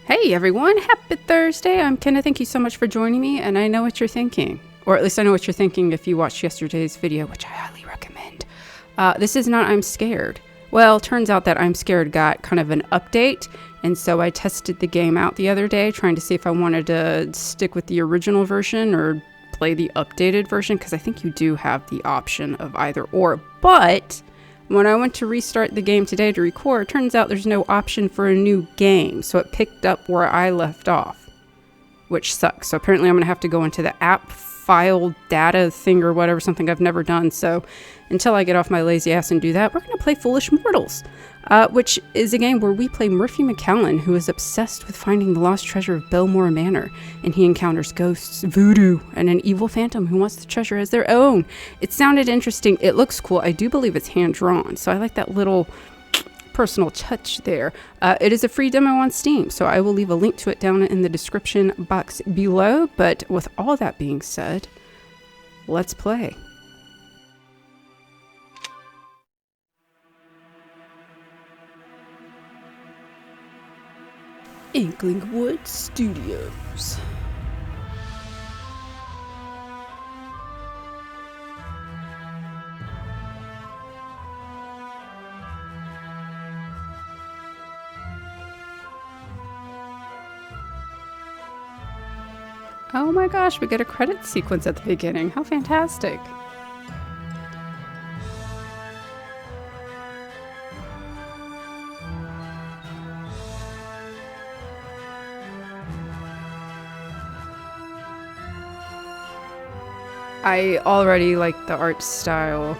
Hey everyone, happy Thursday. I'm Kenna. Thank you so much for joining me, and I know what you're thinking. Or at least I know what you're thinking if you watched yesterday's video, which I highly recommend. This is not I'm Scared. Well, turns out that I'm Scared got kind of an update, and so I tested the game out the other day, trying to see if I wanted to stick with the original version or play the updated version, because I think you do have the option of either or. But when I went to restart the game today to record, turns out there's no option for a new game, so it picked up where I left off, which sucks. So apparently I'm going to have to go into the app file data thing or whatever, something I've never done. So until I get off my lazy ass and do that, we're going to play Foolish Mortals, which is a game where we play Murphy McCallan, who is obsessed with finding the lost treasure of Bellemore Manor, and he encounters ghosts, voodoo, and an evil phantom who wants the treasure as their own. It sounded interesting. It looks cool. I do believe it's hand-drawn, so I like that little personal touch there. It is a free demo on Steam, so I will leave a link to it down in the description box below. But with all that being said, let's play. Inklingwood Studios. Oh my gosh, we get a credit sequence at the beginning. How fantastic. I already like the art style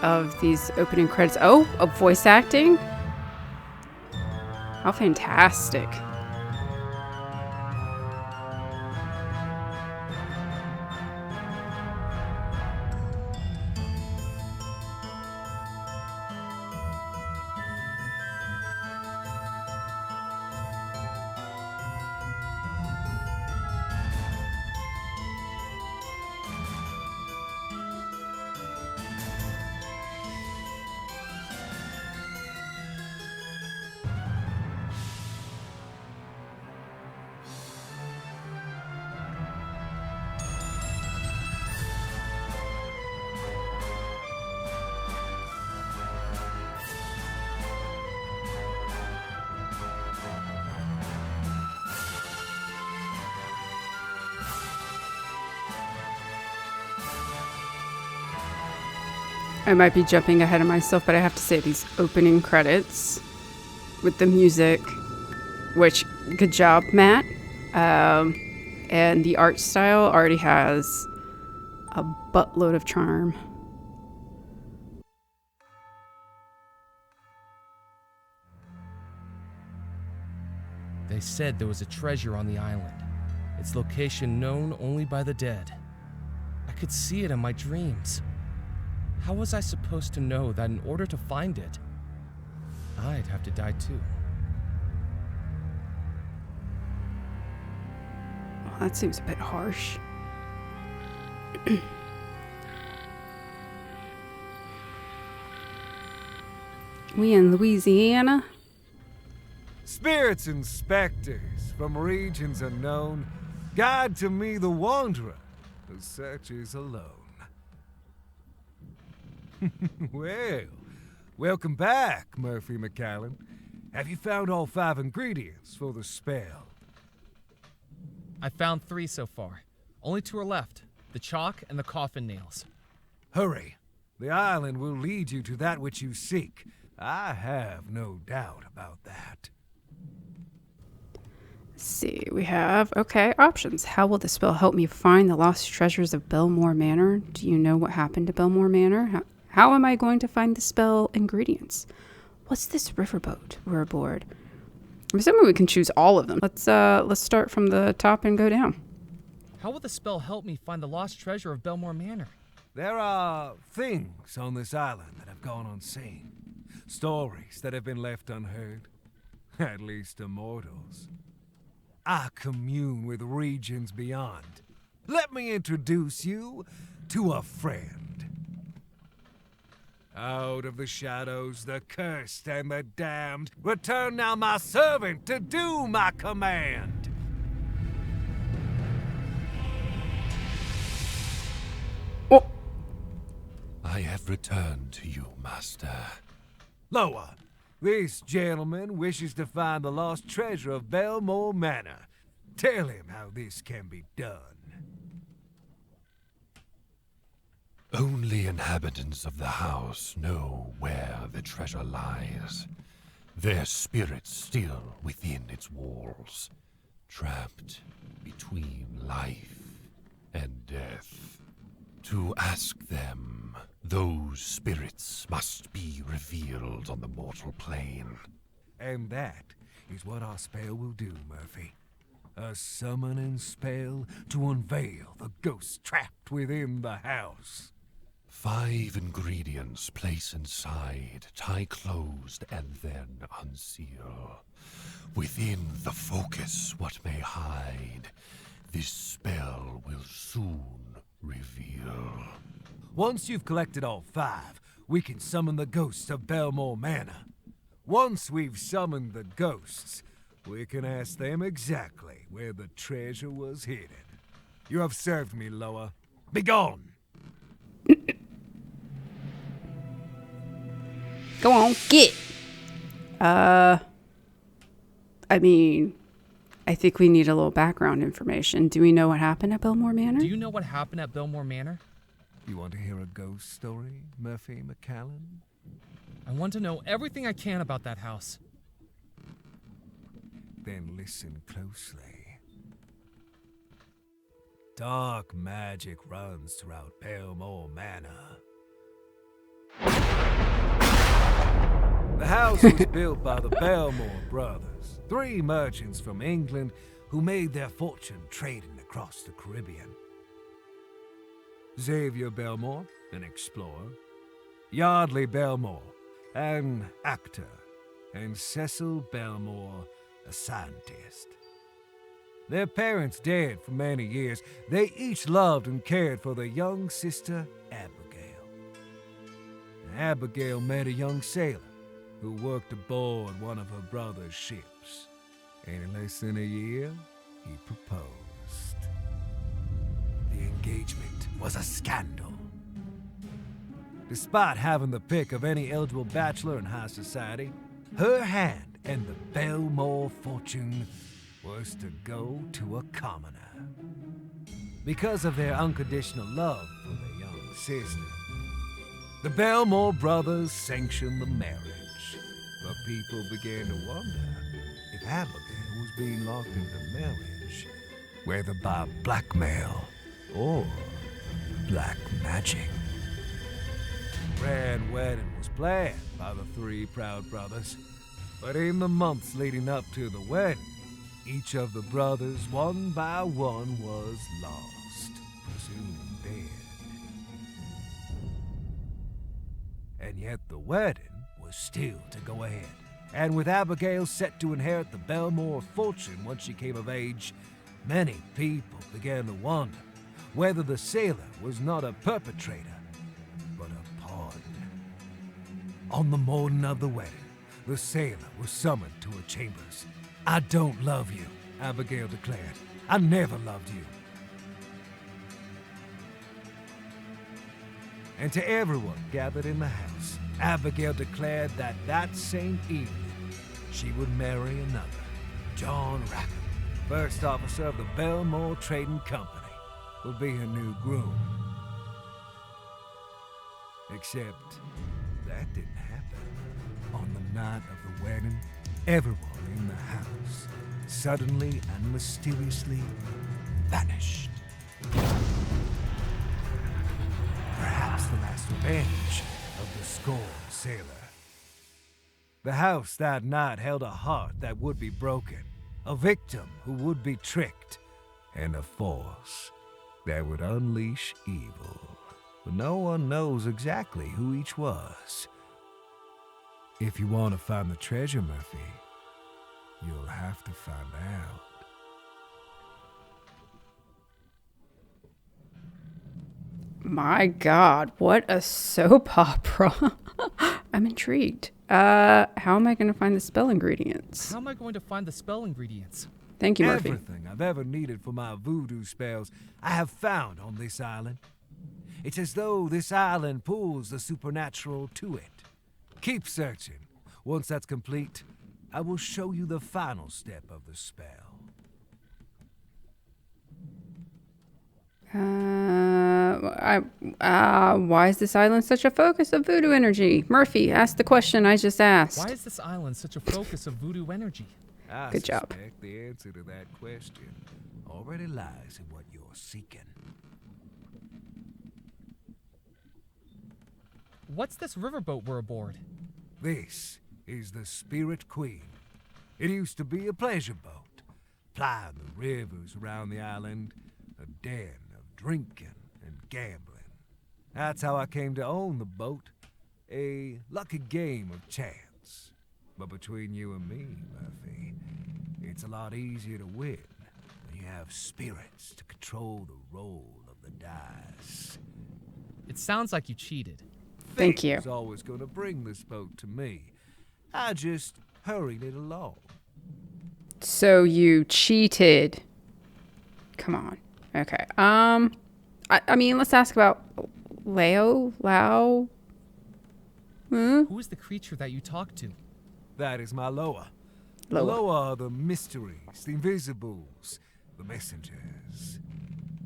of these opening credits. Oh, voice acting? How fantastic. I might be jumping ahead of myself, but I have to say these opening credits with the music, which, good job, Matt. And the art style already has a buttload of charm. They said there was a treasure on the island, its location known only by the dead. I could see it in my dreams. How was I supposed to know that in order to find it, I'd have to die too? Well, that seems a bit harsh. We in Louisiana? Spirits and specters from regions unknown, guide to me the wanderer who searches alone. Well, welcome back, Murphy McCallan. Have you found all 5 ingredients for the spell? I found 3 so far. Only 2 are left, the chalk and the coffin nails. Hurry. The island will lead you to that which you seek. I have no doubt about that. Let's see, we have, okay, options. How will the spell help me find the lost treasures of Bellemore Manor? Do you know what happened to Bellemore Manor? How am I going to find the spell ingredients? What's this riverboat we're aboard? I'm assuming we can choose all of them. Let's start from the top and go down. How will the spell help me find the lost treasure of Bellemore Manor? There are things on this island that have gone unseen. Stories that have been left unheard. At least to mortals. I commune with regions beyond. Let me introduce you to a friend. Out of the shadows, the cursed and the damned, return now my servant to do my command. Oh, I have returned to you, master. Lower, this gentleman wishes to find the lost treasure of Bellemore Manor. Tell him how this can be done. Only inhabitants of the house know where the treasure lies. Their spirits still within its walls, trapped between life and death. To ask them, those spirits must be revealed on the mortal plane. And that is what our spell will do, Murphy. A summoning spell to unveil the ghost trapped within the house. 5 ingredients place inside, tie closed, and then unseal. Within the focus what may hide, this spell will soon reveal. Once you've collected all 5, we can summon the ghosts of Bellemore Manor. Once we've summoned the ghosts, we can ask them exactly where the treasure was hidden. You have served me, Loa. Begone! go on, get. I mean, I think we need a little background information. Do we know what happened at Bellemore Manor? Do you know what happened at Bellemore Manor? You want to hear a ghost story, Murphy McCallan? I want to know everything I can about that house. Then listen closely. Dark magic runs throughout Bellemore Manor. The house was built by the Bellemore brothers, 3 merchants from England who made their fortune trading across the Caribbean. Xavier Bellemore, an explorer, Yardley Bellemore, an actor, and Cecil Bellemore, a scientist. Their parents dead for many years. They each loved and cared for their young sister, Abigail. Abigail met a young sailor who worked aboard one of her brother's ships. And in less than a year, he proposed. The engagement was a scandal. Despite having the pick of any eligible bachelor in high society, her hand and the Bellemore fortune was to go to a commoner. Because of their unconditional love for their young sister, the Bellemore brothers sanctioned the marriage. But people began to wonder if Abigail was being locked into marriage, whether by blackmail or black magic. Grand wedding was planned by the 3 proud brothers, but in the months leading up to the wedding, each of the brothers, one by one, was lost, presumed dead. And yet the wedding was still to go ahead, and with Abigail set to inherit the Bellemore fortune once she came of age, many people began to wonder whether the sailor was not a perpetrator, but a pawn. On the morning of the wedding, the sailor was summoned to her chambers. "I don't love you," Abigail declared. "I never loved you." And to everyone gathered in the house, Abigail declared that that same evening she would marry another, John Rackham, first officer of the Bellemore Trading Company, would be her new groom. Except that didn't happen. On the night of the wedding, everyone in the house suddenly and mysteriously vanished. Perhaps the last revenge of the scorned sailor. The house that night held a heart that would be broken, a victim who would be tricked, and a force that would unleash evil. But no one knows exactly who each was. If you want to find the treasure, Murphy, you'll have to find out. My God, what a soap opera. I'm intrigued. How am I going to find the spell ingredients? How am I going to find the spell ingredients? Thank you, Murphy. Everything I've ever needed for my voodoo spells, I have found on this island. It's as though this island pulls the supernatural to it. Keep searching. Once that's complete, I will show you the final step of the spell. Why is this island such a focus of voodoo energy? Murphy, ask the question I just asked. Why is this island such a focus of voodoo energy? Good job. I suspect the answer to that question already lies in what you're seeking. What's this riverboat we're aboard? This is the Spirit Queen. It used to be a pleasure boat, plying the rivers around the island, a den of drinking and gambling. That's how I came to own the boat, a lucky game of chance. But between you and me, Murphy, it's a lot easier to win when you have spirits to control the roll of the dice. It sounds like you cheated. Thank you. Was always going to bring this boat to me. I just hurried it along. So you cheated. Come on. Okay. I mean, let's ask about Lao. Who is the creature that you talked to? That is my Loa. The Loa are the mysteries, the invisibles, the messengers.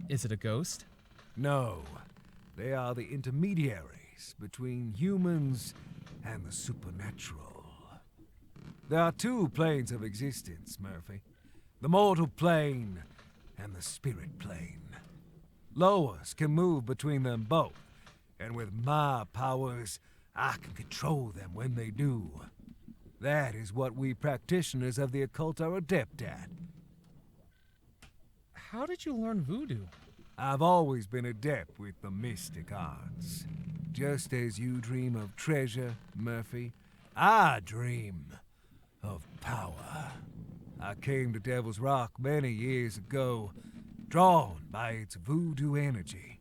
Is it a ghost? No. They are the intermediaries between humans and the supernatural. There are two planes of existence, Murphy. The mortal plane and the spirit plane. Loas can move between them both, and with my powers, I can control them when they do. That is what we practitioners of the occult are adept at. How did you learn voodoo? I've always been adept with the mystic arts. Just as you dream of treasure, Murphy, I dream of power. I came to Devil's Rock many years ago, drawn by its voodoo energy.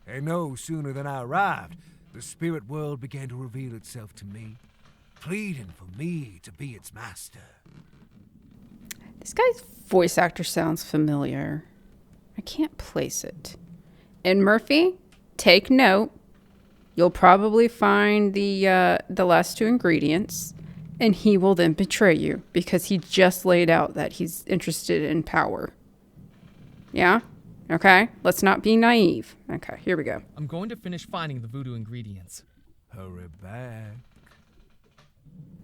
And no sooner than I arrived, the spirit world began to reveal itself to me, pleading for me to be its master. This guy's voice actor sounds familiar. I can't place it. And Murphy, take note. You'll probably find the last two ingredients, and he will then betray you because he just laid out that he's interested in power. Yeah? Okay? Let's not be naive. Okay, here we go. I'm going to finish finding the voodoo ingredients. Hurry back.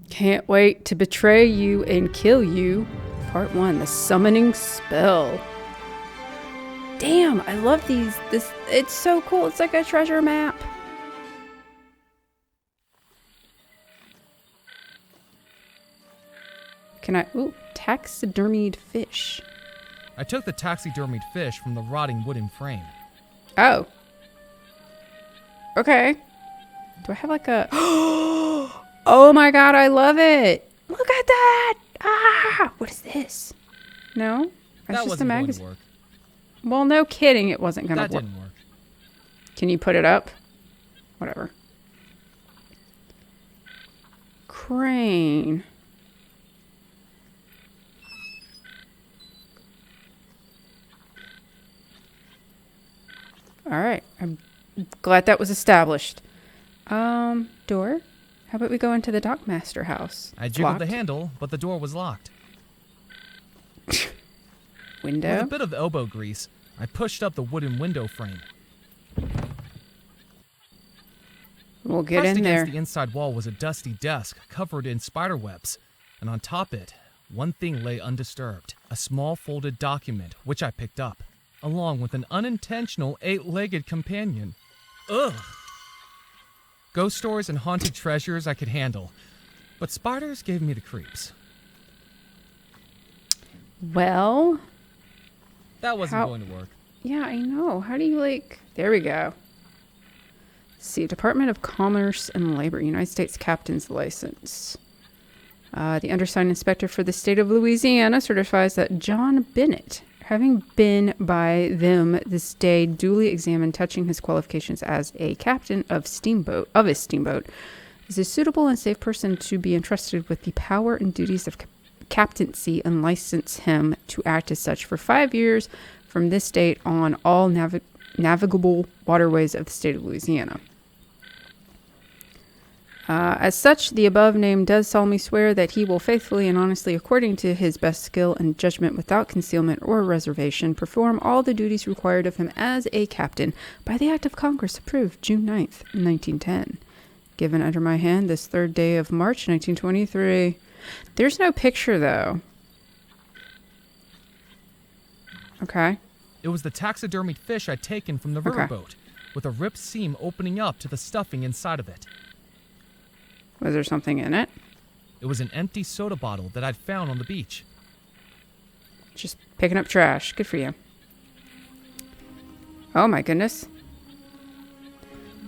Can't wait to betray you and kill you. Part 1, the summoning spell. Damn, I love these. It's so cool. It's like a treasure map. Can I... Ooh, taxidermied fish. I took the taxidermied fish from the rotting wooden frame. Oh. Okay. Do I have like a... Oh my god, I love it. Look at that. Ah, what is this? No? That's just a magazine. Going to work. Well, no kidding, it wasn't going to work. That didn't work. Can you put it up? Whatever. Crane. All right. I'm glad that was established. Door? How about we go into the dockmaster house? I jiggled the handle, but the door was locked. Window? With a bit of elbow grease, I pushed up the wooden window frame. We'll get Pressed in there. against the inside wall was a dusty desk covered in spider webs, and on top it, one thing lay undisturbed. A small folded document, which I picked up, along with an unintentional 8-legged companion. Ugh! Ghost stories and haunted treasures I could handle, but spiders gave me the creeps. Well... That wasn't going to work. Yeah, I know. How do you, There we go. See, Department of Commerce and Labor, United States Captain's License. The undersigned inspector for the state of Louisiana certifies that John Bennett having been by them this day duly examined, touching his qualifications as a captain of a steamboat, is a suitable and safe person to be entrusted with the power and duties of captaincy, and license him to act as such for 5 years from this date on all navigable waterways of the state of Louisiana. As such, the above name does solemnly swear that he will faithfully and honestly, according to his best skill and judgment, without concealment or reservation, perform all the duties required of him as a captain by the Act of Congress approved June 9th, 1910. Given under my hand this 3rd day of March, 1923. There's no picture, though. Okay. It was the taxidermied fish I'd taken from the riverboat, with a ripped seam opening up to the stuffing inside of it. Was there something in it? It was an empty soda bottle that I'd found on the beach. Just picking up trash. Good for you. Oh my goodness.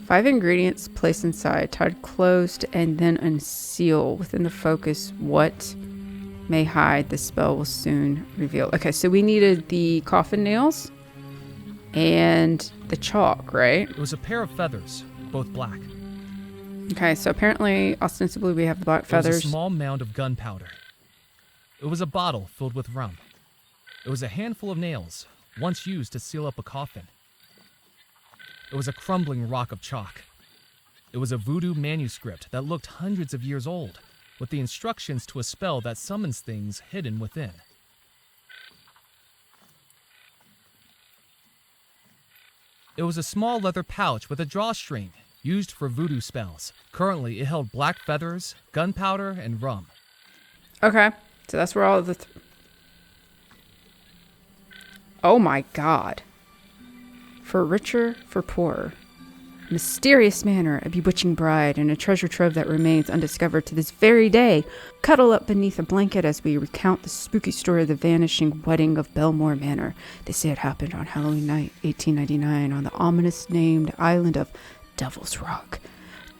5 ingredients placed inside, tied closed, and then unseal. Within the focus, what may hide, the spell will soon reveal. Okay, so we needed the coffin nails and the chalk, right? It was a pair of feathers, both black. Okay, so apparently, ostensibly, we have the black feathers. It was a small mound of gunpowder. It was a bottle filled with rum. It was a handful of nails, once used to seal up a coffin. It was a crumbling rock of chalk. It was a voodoo manuscript that looked hundreds of years old, with the instructions to a spell that summons things hidden within. It was a small leather pouch with a drawstring, used for voodoo spells. Currently, it held black feathers, gunpowder, and rum. Okay, so that's where all of the... Oh my god. For richer, for poorer. Mysterious manor, a bewitching bride, and a treasure trove that remains undiscovered to this very day. Cuddle up beneath a blanket as we recount the spooky story of the vanishing wedding of Bellemore Manor. They say it happened on Halloween night, 1899, on the ominous named island of Devil's Rock.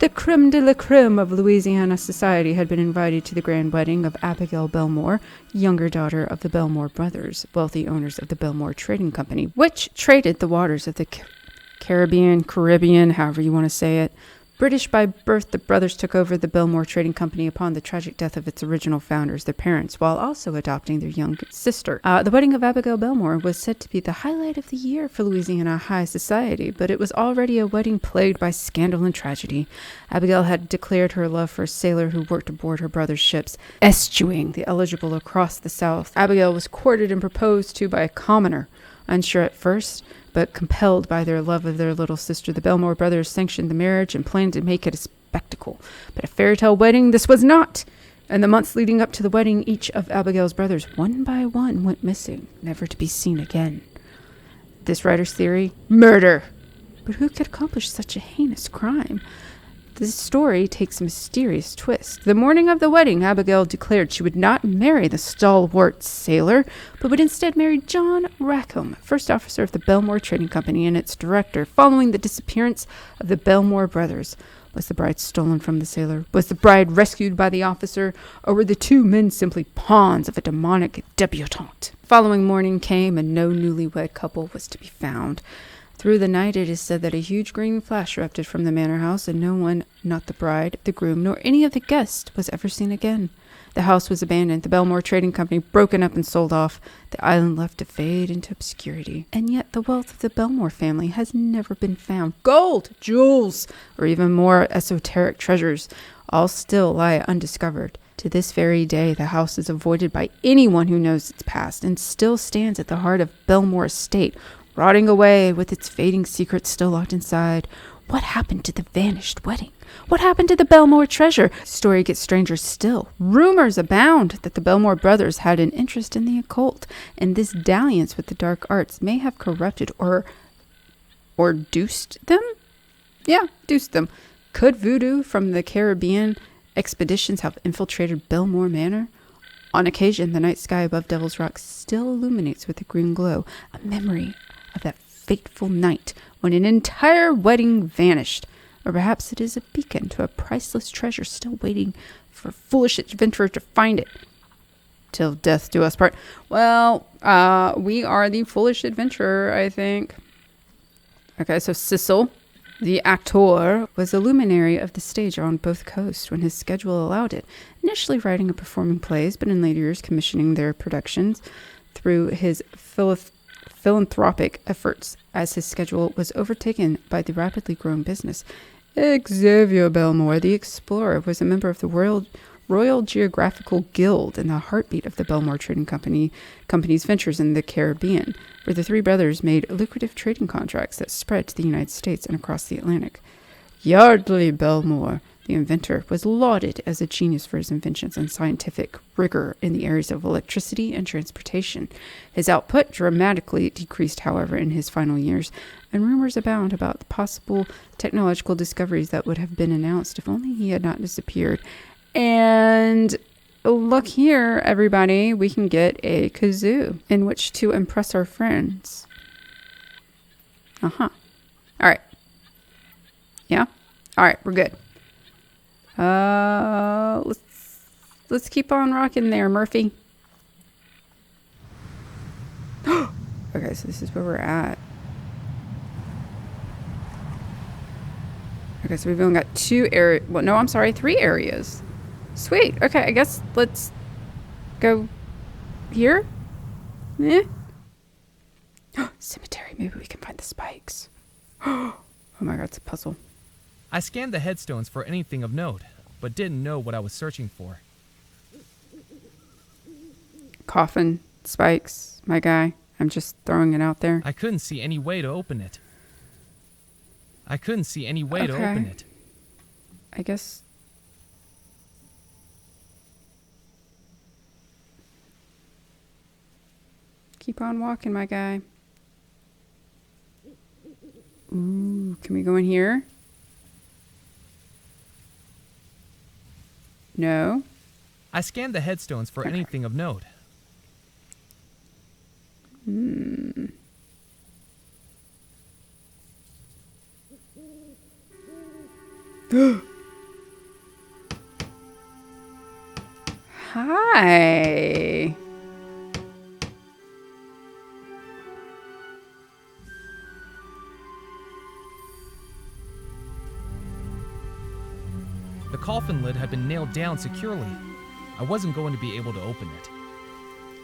The creme de la creme of Louisiana society had been invited to the grand wedding of Abigail Bellemore, younger daughter of the Bellemore brothers, wealthy owners of the Bellemore Trading Company, which traded the waters of the Caribbean, however you want to say it. British by birth, the brothers took over the Bellemore Trading Company upon the tragic death of its original founders, their parents, while also adopting their young sister. The wedding of Abigail Bellemore was said to be the highlight of the year for Louisiana high society, but it was already a wedding plagued by scandal and tragedy. Abigail had declared her love for a sailor who worked aboard her brother's ships, eschewing the eligible across the South. Abigail was courted and proposed to by a commoner. Unsure at first, but compelled by their love of their little sister, the Bellemore brothers sanctioned the marriage and planned to make it a spectacle. But a fairy tale wedding this was not. In the months leading up to the wedding, each of Abigail's brothers, one by one, went missing, never to be seen again. This writer's theory? Murder! But who could accomplish such a heinous crime? This story takes a mysterious twist. The morning of the wedding, Abigail declared she would not marry the stalwart sailor, but would instead marry John Rackham, first officer of the Bellemore Trading Company and its director, following the disappearance of the Bellemore brothers. Was the bride stolen from the sailor? Was the bride rescued by the officer? Or were the two men simply pawns of a demonic debutante? Following morning came, and no newlywed couple was to be found. Through the night, it is said that a huge green flash erupted from the manor house, and no one, not the bride, the groom, nor any of the guests, was ever seen again. The house was abandoned, the Bellemore Trading Company broken up and sold off, the island left to fade into obscurity. And yet the wealth of the Bellemore family has never been found. Gold, jewels, or even more esoteric treasures all still lie undiscovered. To this very day, the house is avoided by anyone who knows its past, and still stands at the heart of Bellemore Estate, rotting away with its fading secrets still locked inside. What happened to the vanished wedding? What happened to the Bellemore treasure? Story gets stranger still. Rumors abound that the Bellemore brothers had an interest in the occult, and this dalliance with the dark arts may have corrupted or deuced them? Yeah, deuced them. Could voodoo from the Caribbean expeditions have infiltrated Bellemore Manor? On occasion, the night sky above Devil's Rock still illuminates with a green glow, a memory of that fateful night when an entire wedding vanished. Or perhaps it is a beacon to a priceless treasure still waiting for a foolish adventurer to find it. Till death do us part. Well, we are the foolish adventurer, I think. Okay, so Cecil, the actor, was a luminary of the stage on both coasts when his schedule allowed it, initially writing and performing plays, but in later years commissioning their productions through his philanthropic efforts as his schedule was overtaken by the rapidly growing business. Xavier Bellemore, the explorer, was a member of the Royal Geographical Guild and the heartbeat of the Bellemore Trading Company's ventures in the Caribbean, where the three brothers made lucrative trading contracts that spread to the United States and across the Atlantic. Yardley Bellemore, the inventor, was lauded as a genius for his inventions and scientific rigor in the areas of electricity and transportation. His output dramatically decreased, however, in his final years, and rumors abound about the possible technological discoveries that would have been announced if only he had not disappeared. And look here, everybody, we can get a kazoo in which to impress our friends. All right. Yeah? All right, we're good. Let's keep on rocking there, Murphy. Okay, so this is where we're at. Okay, so we've only got 3 areas. Sweet. Okay, I guess let's go here. Eh? Cemetery. Maybe we can find the spikes. Oh my god, it's a puzzle. I scanned the headstones for anything of note, but didn't know what I was searching for. Coffin, spikes, my guy. I'm just throwing it out there. I couldn't see any way to open it. I guess... Keep on walking, my guy. Ooh, can we go in here? No. I scanned the headstones for anything of note. Hi. The coffin lid had been nailed down securely. I wasn't going to be able to open it.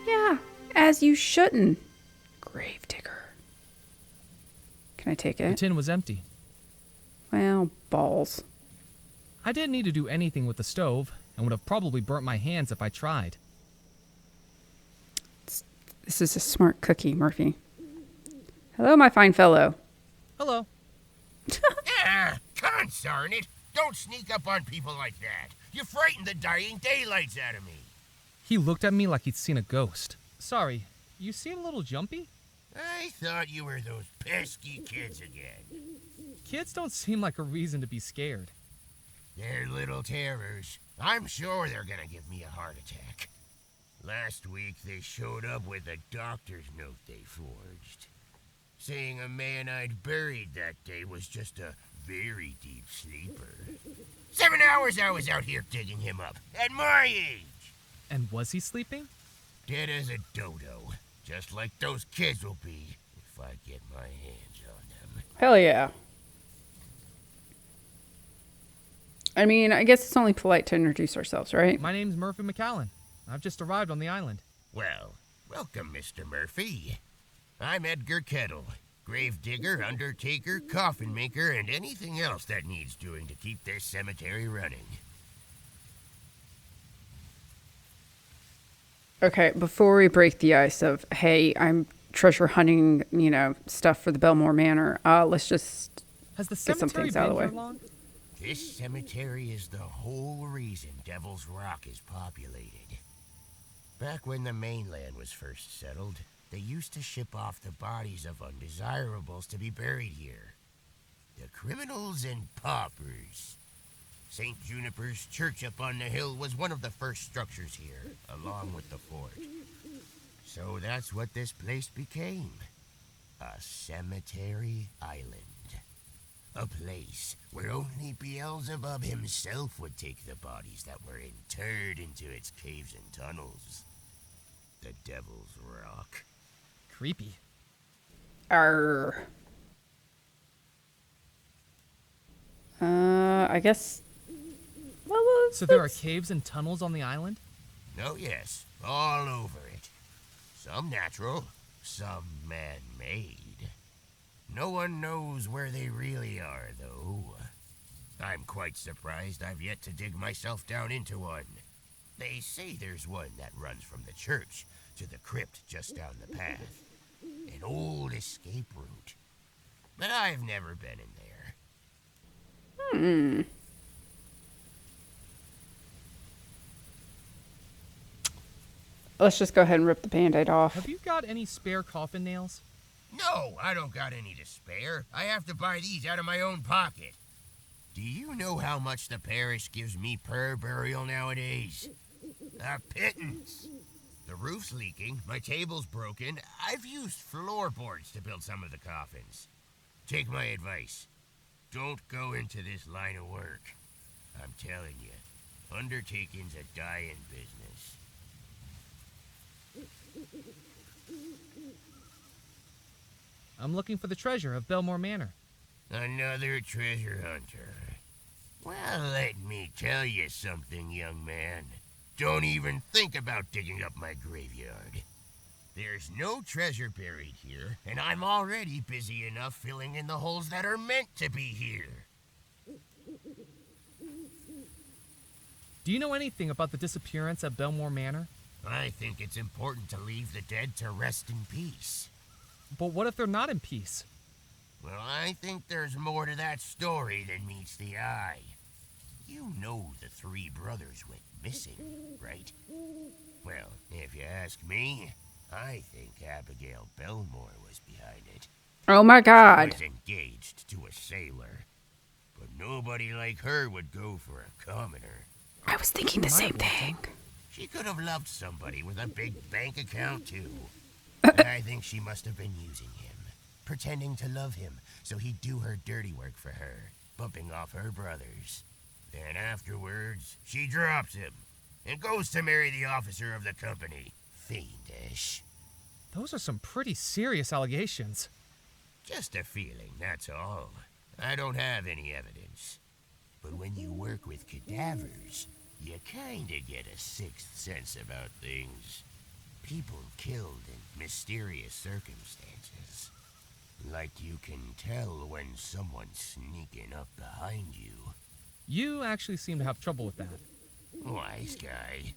Yeah, as you shouldn't. Gravedigger. Can I take The it? tin was empty. Well, balls. I didn't need to do anything with the stove, and would have probably burnt my hands if I tried. This is a smart cookie, Murphy. Hello, my fine fellow. Hello. Consarn it! Don't sneak up on people like that. You frighten the dying daylights out of me. He looked at me like he'd seen a ghost. Sorry, you seem a little jumpy? I thought you were those pesky kids again. Kids don't seem like a reason to be scared. They're little terrors. I'm sure they're gonna give me a heart attack. Last week they showed up with a doctor's note they forged, saying a man I'd buried that day was just a very deep sleeper. 7 hours I was out here digging him up, at my age. And was he sleeping? Dead as a dodo, just like those kids will be if I get my hands on them. Hell yeah. I mean, I guess it's only polite to introduce ourselves, right? My name's Murphy McCallan. I've just arrived on the island. Well, welcome, Mr. Murphy. I'm Edgar Kettle, gravedigger, undertaker, coffin maker, and anything else that needs doing to keep this cemetery running. Okay, before we break the ice of, hey, I'm treasure hunting, stuff for the Bellemore Manor, let's just Has the get some cemetery things out of been the way. here long? This cemetery is the whole reason Devil's Rock is populated. Back when the mainland was first settled, they used to ship off the bodies of undesirables to be buried here. The criminals and paupers. St. Juniper's Church up on the hill was one of the first structures here, along with the fort. So that's what this place became. A cemetery island. A place where only Beelzebub himself would take the bodies that were interred into its caves and tunnels. the Devil's Rock. Creepy. Arr. I guess. Well, So there are caves and tunnels on the island? Oh yes, all over it. Some natural, some man-made. No one knows where they really are, though. I'm quite surprised I've yet to dig myself down into one. They say there's one that runs from the church to the crypt just down the path. An old escape route. But I've never been in there. Let's just go ahead and rip the Band-Aid off. Have you got any spare coffin nails? No, I don't got any to spare. I have to buy these out of my own pocket. Do you know how much the parish gives me per burial nowadays? A pittance. The roof's leaking, my table's broken. I've used floorboards to build some of the coffins. Take my advice. Don't go into this line of work. I'm telling you, undertaking's a dying business. I'm looking for the treasure of Bellemore Manor. Another treasure hunter. Well, let me tell you something, young man. Don't even think about digging up my graveyard. There's no treasure buried here, and I'm already busy enough filling in the holes that are meant to be here. Do you know anything about the disappearance at Bellemore Manor? I think it's important to leave the dead to rest in peace. But what if they're not in peace? Well, I think there's more to that story than meets the eye. You know the three brothers went missing, right? Well, if you ask me, I think Abigail Bellemore was behind it. Oh my She god. was engaged to a sailor, but nobody like her would go for a commoner. I was thinking the same thing. She could have loved somebody with a big bank account, too. I think she must have been using him, pretending to love him so he'd do her dirty work for her, bumping off her brothers. Then afterwards, she drops him and goes to marry the officer of the company. Fiendish. Those are some pretty serious allegations. Just a feeling, that's all. I don't have any evidence. But when you work with cadavers, you kinda get a sixth sense about things. People killed in mysterious circumstances. Like you can tell when someone's sneaking up behind you. You actually seem to have trouble with that. Wise guy.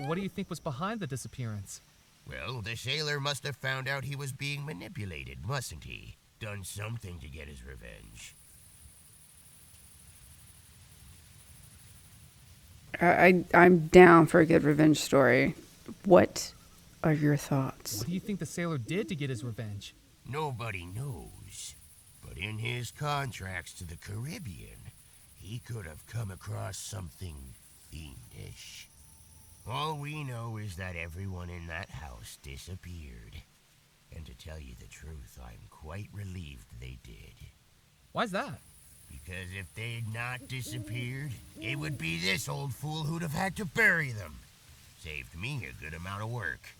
What do you think was behind the disappearance? Well, the sailor must have found out he was being manipulated, mustn't he? Done something to get his revenge. I'm down for a good revenge story. What are your thoughts? What do you think the sailor did to get his revenge? Nobody knows. But in his contracts to the Caribbean, he could have come across something fiendish. All we know is that everyone in that house disappeared. And to tell you the truth, I'm quite relieved they did. Why's that? Because if they'd not disappeared, it would be this old fool who'd have had to bury them. Saved me a good amount of work.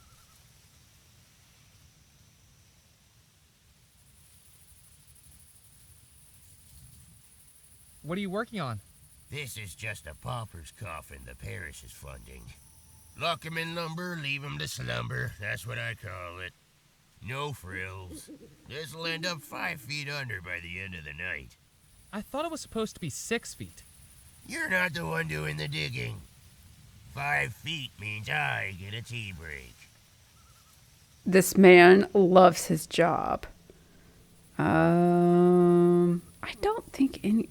What are you working on? This is just a pauper's coffin the parish is funding. Lock 'em in lumber, leave 'em to slumber. That's what I call it. No frills. This'll end up 5 feet under by the end of the night. I thought it was supposed to be 6 feet. You're not the one doing the digging. 5 feet means I get a tea break. This man loves his job. I don't think any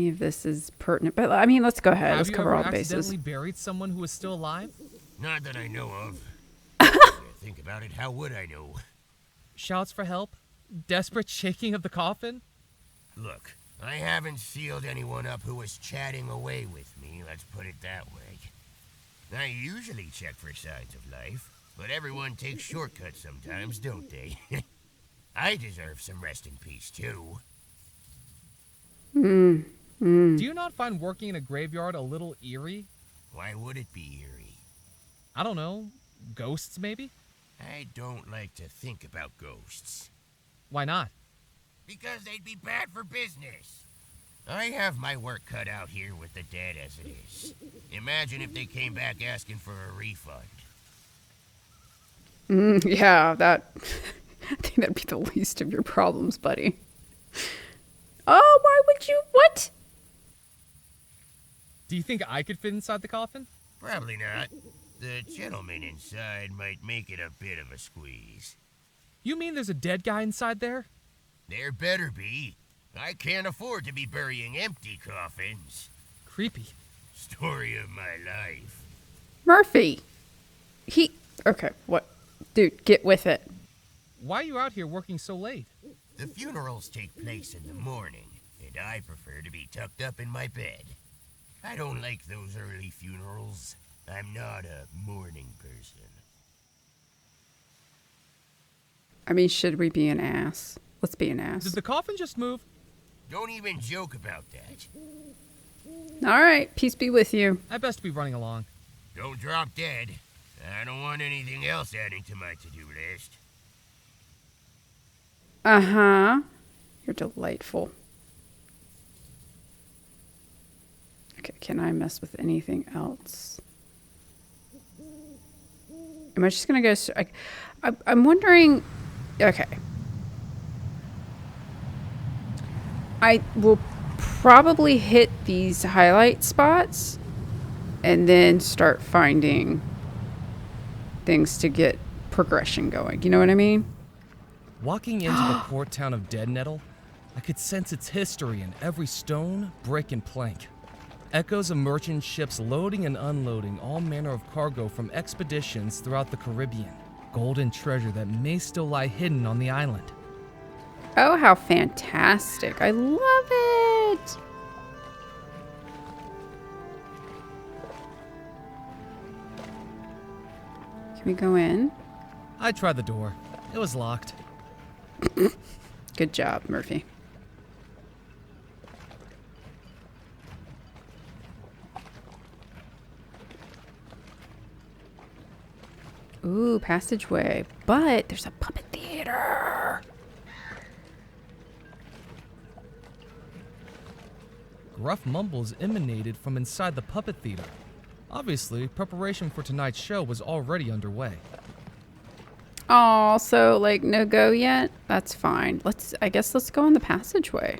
of this is pertinent, but I mean, let's go ahead. Let's cover all the bases. Have you ever accidentally buried someone who was still alive? Not that I know of. Think about it, how would I know? Shouts for help? Desperate shaking of the coffin? Look, I haven't sealed anyone up who was chatting away with me, let's put it that way. I usually check for signs of life, but everyone takes shortcuts sometimes, don't they? I deserve some rest in peace, too. Do you not find working in a graveyard a little eerie? Why would it be eerie? I don't know. Ghosts, maybe? I don't like to think about ghosts. Why not? Because they'd be bad for business. I have my work cut out here with the dead as it is. Imagine if they came back asking for a refund. Yeah, that... I think that'd be the least of your problems, buddy. Oh, why would you... What? Do you think I could fit inside the coffin? Probably not. The gentleman inside might make it a bit of a squeeze. You mean there's a dead guy inside there? There better be. I can't afford to be burying empty coffins. Creepy. Story of my life. Murphy. Okay, what? Dude, get with it. Why are you out here working so late? The funerals take place in the morning, and I prefer to be tucked up in my bed. I don't like those early funerals. I'm not a morning person. I mean, should we be an ass? Let's be an ass. Did the coffin just move? Don't even joke about that. All right, peace be with you. I best be running along. Don't drop dead. I don't want anything else adding to my to-do list. Uh-huh. You're delightful. Okay, can I mess with anything else? Am I just gonna go... I'm wondering... Okay. I will probably hit these highlight spots and then start finding things to get progression going. You know what I mean? Walking into the port town of Dead Nettle, I could sense its history in every stone, brick, and plank. Echoes of merchant ships loading and unloading all manner of cargo from expeditions throughout the Caribbean. Gold and treasure that may still lie hidden on the island. Oh, how fantastic. I love it. Can we go in? I tried the door. It was locked. Good job, Murphy. Ooh, passageway. But there's a puppet theater. Gruff mumbles emanated from inside the puppet theater. Obviously, preparation for tonight's show was already underway. Oh, so like no go yet? That's fine. I guess let's go on the passageway.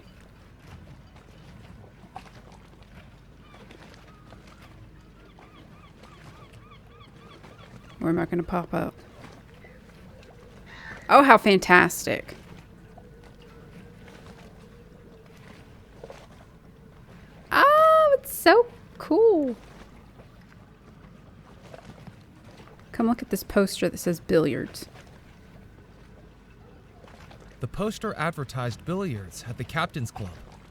Where am I going to pop up? Oh, how fantastic. Oh, it's so cool. Come look at this poster that says billiards. The poster advertised billiards at the Captain's Club,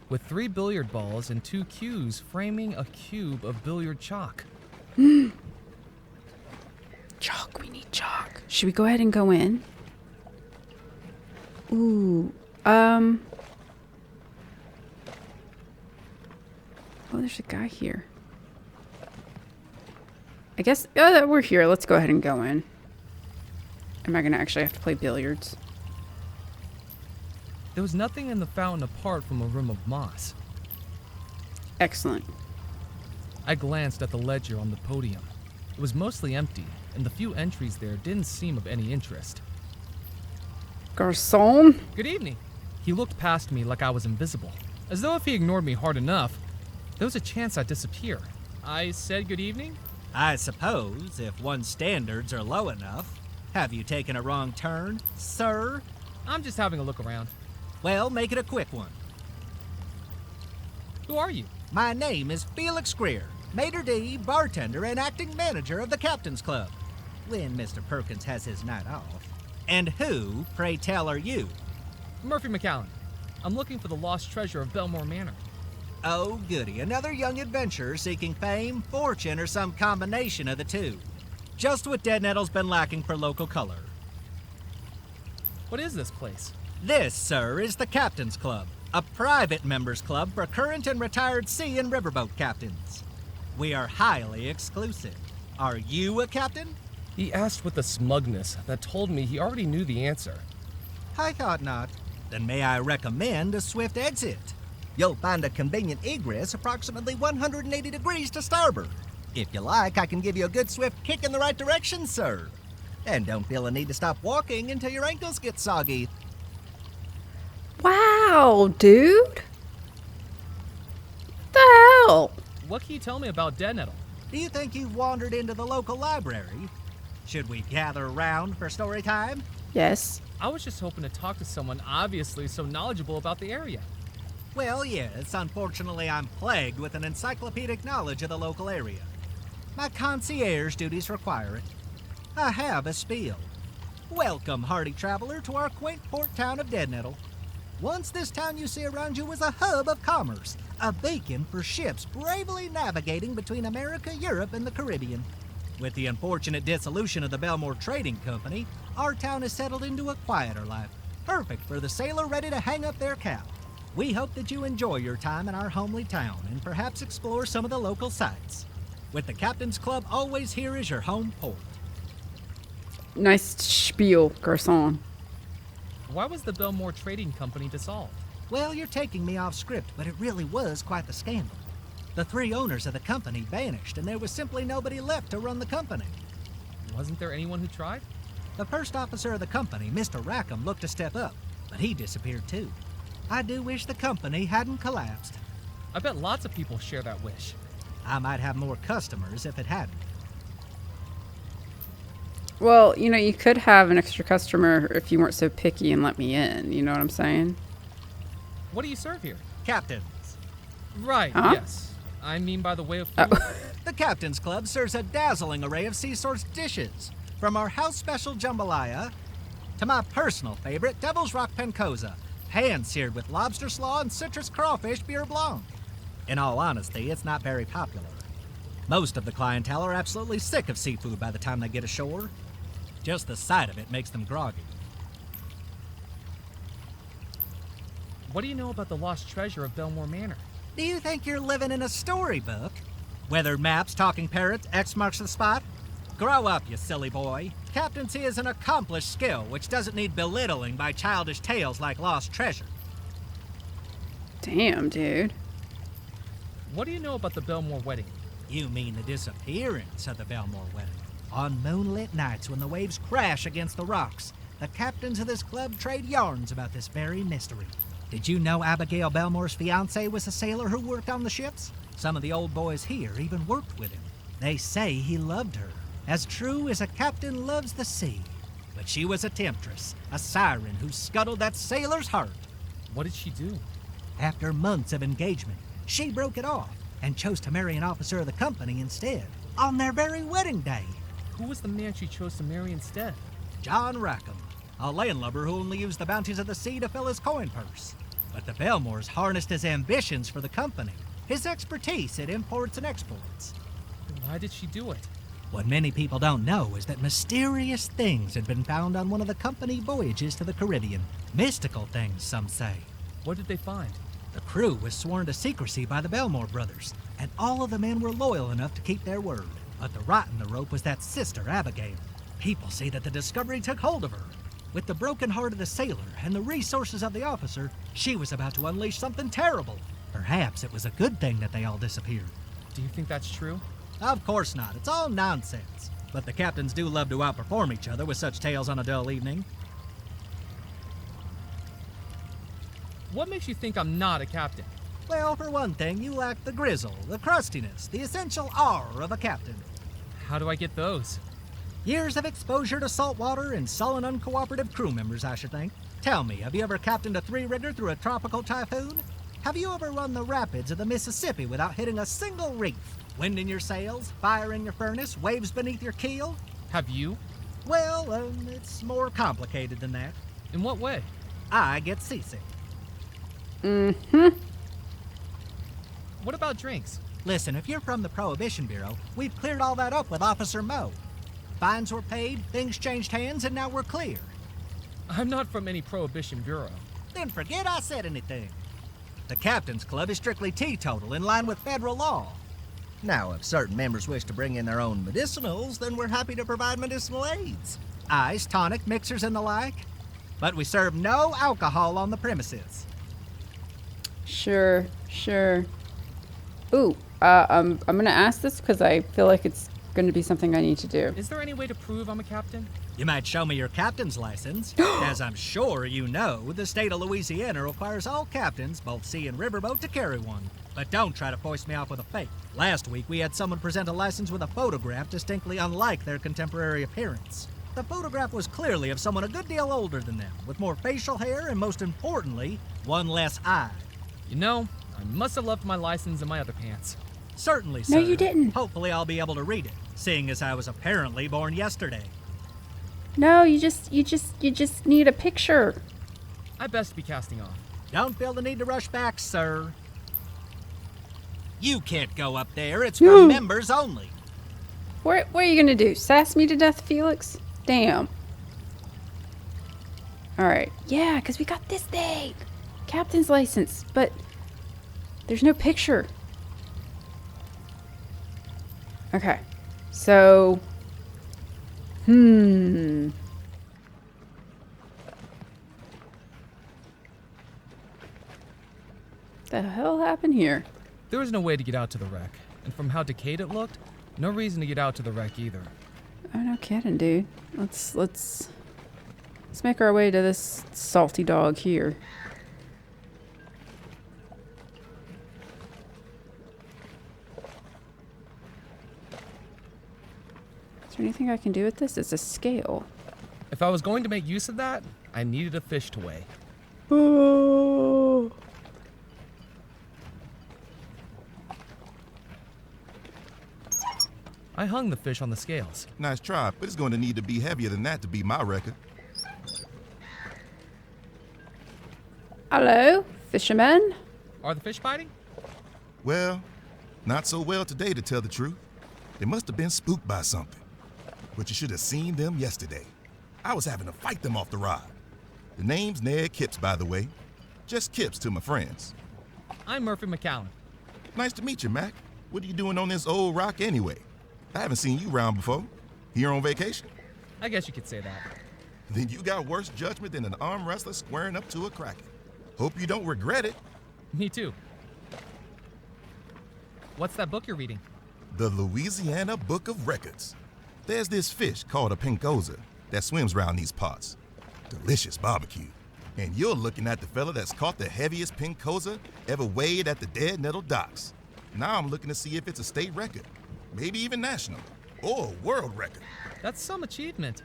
with 3 billiard balls and 2 cues framing a cube of billiard chalk. Chalk, we need chalk. Should we go ahead and go in? Ooh, oh, there's a guy here. I guess, we're here. Let's go ahead and go in. Am I going to actually have to play billiards? There was nothing in the fountain apart from a rim of moss. Excellent. I glanced at the ledger on the podium. It was mostly empty, and the few entries there didn't seem of any interest. Garçon? Good evening. He looked past me like I was invisible, as though if he ignored me hard enough, there was a chance I'd disappear. I said good evening? I suppose, if one's standards are low enough. Have you taken a wrong turn, sir? I'm just having a look around. Well, make it a quick one. Who are you? My name is Felix Greer, maitre d', bartender, and acting manager of the Captain's Club, when Mr. Perkins has his night off. And who, pray tell, are you? Murphy McCallan. I'm looking for the lost treasure of Bellemore Manor. Oh, goody. Another young adventurer seeking fame, fortune, or some combination of the two. Just what Dead Nettle's been lacking for local color. What is this place? This, sir, is the Captain's Club, a private members club for current and retired sea and riverboat captains. We are highly exclusive. Are you a captain? He asked with a smugness that told me he already knew the answer. I thought not. Then may I recommend a swift exit? You'll find a convenient egress approximately 180 degrees to starboard. If you like, I can give you a good swift kick in the right direction, sir. And don't feel a need to stop walking until your ankles get soggy. Wow, dude. What the hell? What can you tell me about Dead Nettle? Do you think you've wandered into the local library? Should we gather around for story time? Yes. I was just hoping to talk to someone obviously so knowledgeable about the area. Well, yes, unfortunately I'm plagued with an encyclopedic knowledge of the local area. My concierge duties require it. I have a spiel. Welcome, hardy traveler, to our quaint port town of Dead Nettle. Once this town you see around you was a hub of commerce, a beacon for ships bravely navigating between America, Europe, and the Caribbean. With the unfortunate dissolution of the Bellemore Trading Company, our town has settled into a quieter life, perfect for the sailor ready to hang up their cap. We hope that you enjoy your time in our homely town and perhaps explore some of the local sites. With the Captain's Club always here as your home port. Nice spiel, garçon. Why was the Bellemore Trading Company dissolved? Well, you're taking me off script, but it really was quite the scandal. The 3 owners of the company vanished, and there was simply nobody left to run the company. Wasn't there anyone who tried? The first officer of the company, Mr. Rackham, looked to step up, but he disappeared too. I do wish the company hadn't collapsed. I bet lots of people share that wish. I might have more customers if it hadn't. Well, you know, you could have an extra customer if you weren't so picky and let me in. You know what I'm saying? What do you serve here? Captains. Right, Huh? yes. I mean by the way of food. The Captain's Club serves a dazzling array of sea-source dishes, from our house special jambalaya to my personal favorite, Devil's Rock Pencosa, hand-seared with lobster slaw and citrus crawfish beurre blanc. In all honesty, it's not very popular. Most of the clientele are absolutely sick of seafood by the time they get ashore. Just the sight of it makes them groggy. What do you know about the lost treasure of Bellemore Manor? Do you think you're living in a storybook? Weathered maps, talking parrots, X marks the spot? Grow up, you silly boy. Captaincy is an accomplished skill which doesn't need belittling by childish tales like lost treasure. Damn, dude. What do you know about the Bellemore wedding? You mean the disappearance of the Bellemore wedding? On moonlit nights when the waves crash against the rocks, the captains of this club trade yarns about this very mystery. Did you know Abigail Bellemore's fiancé was a sailor who worked on the ships? Some of the old boys here even worked with him. They say he loved her, as true as a captain loves the sea. But she was a temptress, a siren who scuttled that sailor's heart. What did she do? After months of engagement, she broke it off and chose to marry an officer of the company instead, on their very wedding day. Who was the man she chose to marry instead? John Rackham, a landlubber who only used the bounties of the sea to fill his coin purse. But the Bellemores harnessed his ambitions for the company, his expertise at imports and exports. Why did she do it? What many people don't know is that mysterious things had been found on one of the company voyages to the Caribbean. Mystical things, some say. What did they find? The crew was sworn to secrecy by the Bellemore brothers, and all of the men were loyal enough to keep their word. But the rot in the rope was that sister, Abigail. People say that the discovery took hold of her. With the broken heart of the sailor and the resources of the officer, she was about to unleash something terrible. Perhaps it was a good thing that they all disappeared. Do you think that's true? Of course not. It's all nonsense. But the captains do love to outperform each other with such tales on a dull evening. What makes you think I'm not a captain? Well, for one thing, you lack the grizzle, the crustiness, the essential R of a captain. How do I get those? Years of exposure to salt water and sullen, uncooperative crew members, I should think. Tell me, have you ever captained a 3-rigger through a tropical typhoon? Have you ever run the rapids of the Mississippi without hitting a single reef? Wind in your sails, fire in your furnace, waves beneath your keel? Have you? Well, it's more complicated than that. In what way? I get seasick. Mm-hmm. What about drinks? Listen, if you're from the Prohibition Bureau, we've cleared all that up with Officer Moe. Fines were paid, things changed hands, and now we're clear. I'm not from any Prohibition Bureau. Then forget I said anything. The Captain's Club is strictly teetotal in line with federal law. Now, if certain members wish to bring in their own medicinals, then we're happy to provide medicinal aids. Ice, tonic, mixers, and the like. But we serve no alcohol on the premises. Sure. Ooh, I'm gonna ask this because I feel like it's gonna be something I need to do. Is there any way to prove I'm a captain? You might show me your captain's license. As I'm sure you know, the state of Louisiana requires all captains, both sea and riverboat, to carry one. But don't try to foist me off with a fake. Last week, we had someone present a license with a photograph distinctly unlike their contemporary appearance. The photograph was clearly of someone a good deal older than them, with more facial hair and, most importantly, one less eye. You know, I must have left my license in my other pants. Certainly, sir. No, you didn't. Hopefully I'll be able to read it, seeing as I was apparently born yesterday. No, you just need a picture. I best be casting off. Don't feel the need to rush back, sir. You can't go up there. It's for members only. What are you gonna do? Sass me to death, Felix? Damn. All right. Yeah, because we got this thing. Captain's license, but there's no picture. Okay. So, The hell happened here? There was no way to get out to the wreck, and from how decayed it looked, no reason to get out to the wreck either. Oh, no kidding, dude. Let's make our way to this salty dog here. Is there anything I can do with this? It's a scale. If I was going to make use of that, I needed a fish to weigh. Oh. I hung the fish on the scales. Nice try, but it's going to need to be heavier than that to beat my record. Hello, fisherman. Are the fish biting? Well, not so well today, to tell the truth. They must have been spooked by something. But you should have seen them yesterday. I was having to fight them off the rod. The name's Ned Kipps, by the way. Just Kipps to my friends. I'm Murphy McCallan. Nice to meet you, Mac. What are you doing on this old rock anyway? I haven't seen you around before. Here on vacation? I guess you could say that. Then you got worse judgment than an arm wrestler squaring up to a kraken. Hope you don't regret it. Me too. What's that book you're reading? The Louisiana Book of Records. There's this fish called a pinkoza that swims around these parts. Delicious barbecue. And you're looking at the fella that's caught the heaviest pinkoza ever weighed at the Dead Nettle Docks. Now I'm looking to see if it's a state record, maybe even national, or a world record. That's some achievement.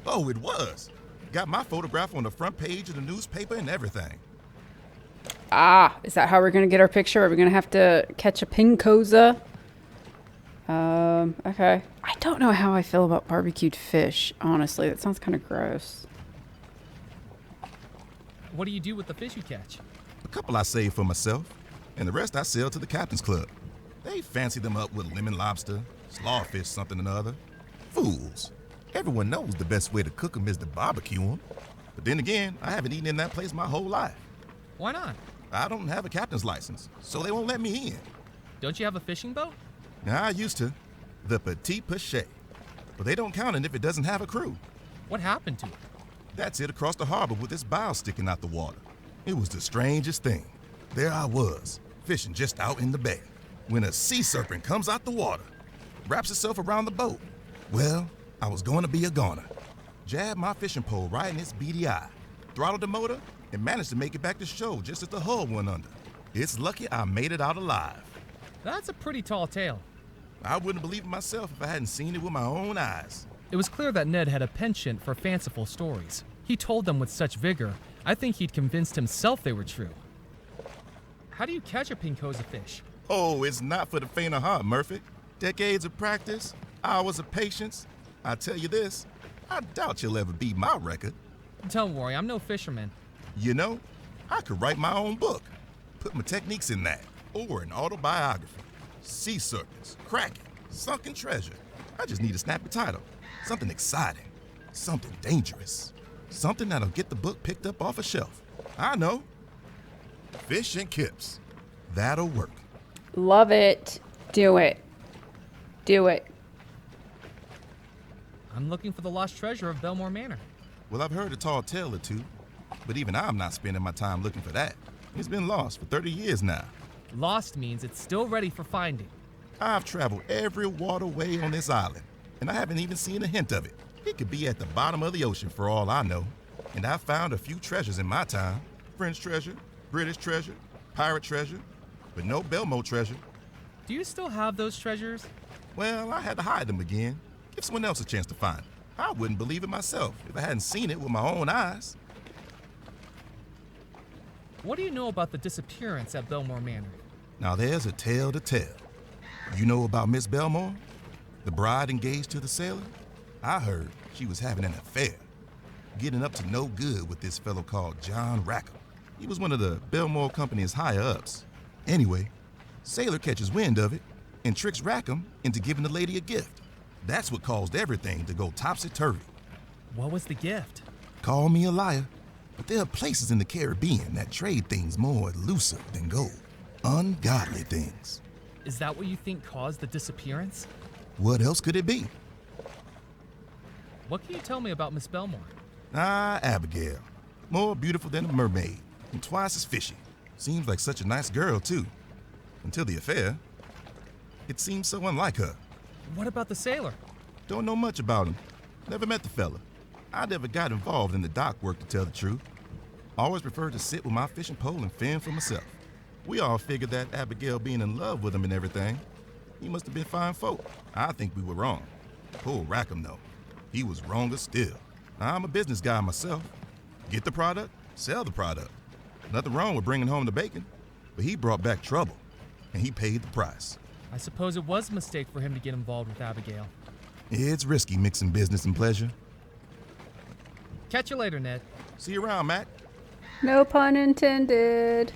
Oh, it was. Got my photograph on the front page of the newspaper and everything. Ah, is that how we're gonna get our picture? Are we gonna have to catch a pinkoza? Okay. I don't know how I feel about barbecued fish, honestly. That sounds kind of gross. What do you do with the fish you catch? A couple I save for myself, and the rest I sell to the Captain's Club. They fancy them up with lemon lobster, slawfish something or other. Fools. Everyone knows the best way to cook them is to barbecue them. But then again, I haven't eaten in that place my whole life. Why not? I don't have a captain's license, so they won't let me in. Don't you have a fishing boat? Now, I used to. The Petit Pichet. But they don't count it if it doesn't have a crew. What happened to it? That's it across the harbor with this bow sticking out the water. It was the strangest thing. There I was, fishing just out in the bay, when a sea serpent comes out the water, wraps itself around the boat. Well, I was going to be a goner. Jabbed my fishing pole right in its beady eye, throttled the motor, and managed to make it back to shore just as the hull went under. It's lucky I made it out alive. That's a pretty tall tale. I wouldn't believe it myself if I hadn't seen it with my own eyes. It was clear that Ned had a penchant for fanciful stories. He told them with such vigor, I think he'd convinced himself they were true. How do you catch a pinkoza fish? Oh, it's not for the faint of heart, Murphy. Decades of practice, hours of patience. I tell you this, I doubt you'll ever beat my record. Don't worry, I'm no fisherman. You know, I could write my own book, put my techniques in that, or an autobiography. Sea serpents, kraken, sunken treasure. I just need a snappy title, something exciting, something dangerous, something that'll get the book picked up off a shelf. I know. Fish and chips. That'll work. Love it. Do it. Do it. I'm looking for the lost treasure of Bellemore Manor. Well, I've heard a tall tale or two, but even I'm not spending my time looking for that. It's been lost for 30 years now. Lost means it's still ready for finding. I've traveled every waterway on this island, and I haven't even seen a hint of it. It could be at the bottom of the ocean for all I know. And I've found a few treasures in my time. French treasure, British treasure, pirate treasure, but no Bellemore treasure. Do you still have those treasures? Well, I had to hide them again. Give someone else a chance to find them. I wouldn't believe it myself if I hadn't seen it with my own eyes. What do you know about the disappearance at Bellemore Manor? Now there's a tale to tell. You know about Miss Bellemore? The bride engaged to the sailor? I heard she was having an affair, getting up to no good with this fellow called John Rackham. He was one of the Bellemore Company's higher-ups. Anyway, sailor catches wind of it and tricks Rackham into giving the lady a gift. That's what caused everything to go topsy-turvy. What was the gift? Call me a liar, but there are places in the Caribbean that trade things more elusive than gold. Ungodly things. Is that what you think caused the disappearance? What else could it be? What can you tell me about Miss Bellemore? Abigail. More beautiful than a mermaid, and twice as fishy. Seems like such a nice girl, too. Until the affair. It seems so unlike her. What about the sailor? Don't know much about him. Never met the fella. I never got involved in the dock work, to tell the truth. Always preferred to sit with my fishing pole and fend for myself. We all figured that Abigail being in love with him and everything. He must have been fine folk. I think we were wrong. Poor Rackham, though. He was wronger still. I'm a business guy myself. Get the product, sell the product. Nothing wrong with bringing home the bacon. But he brought back trouble, and he paid the price. I suppose it was a mistake for him to get involved with Abigail. It's risky mixing business and pleasure. Catch you later, Ned. See you around, Mac. No pun intended.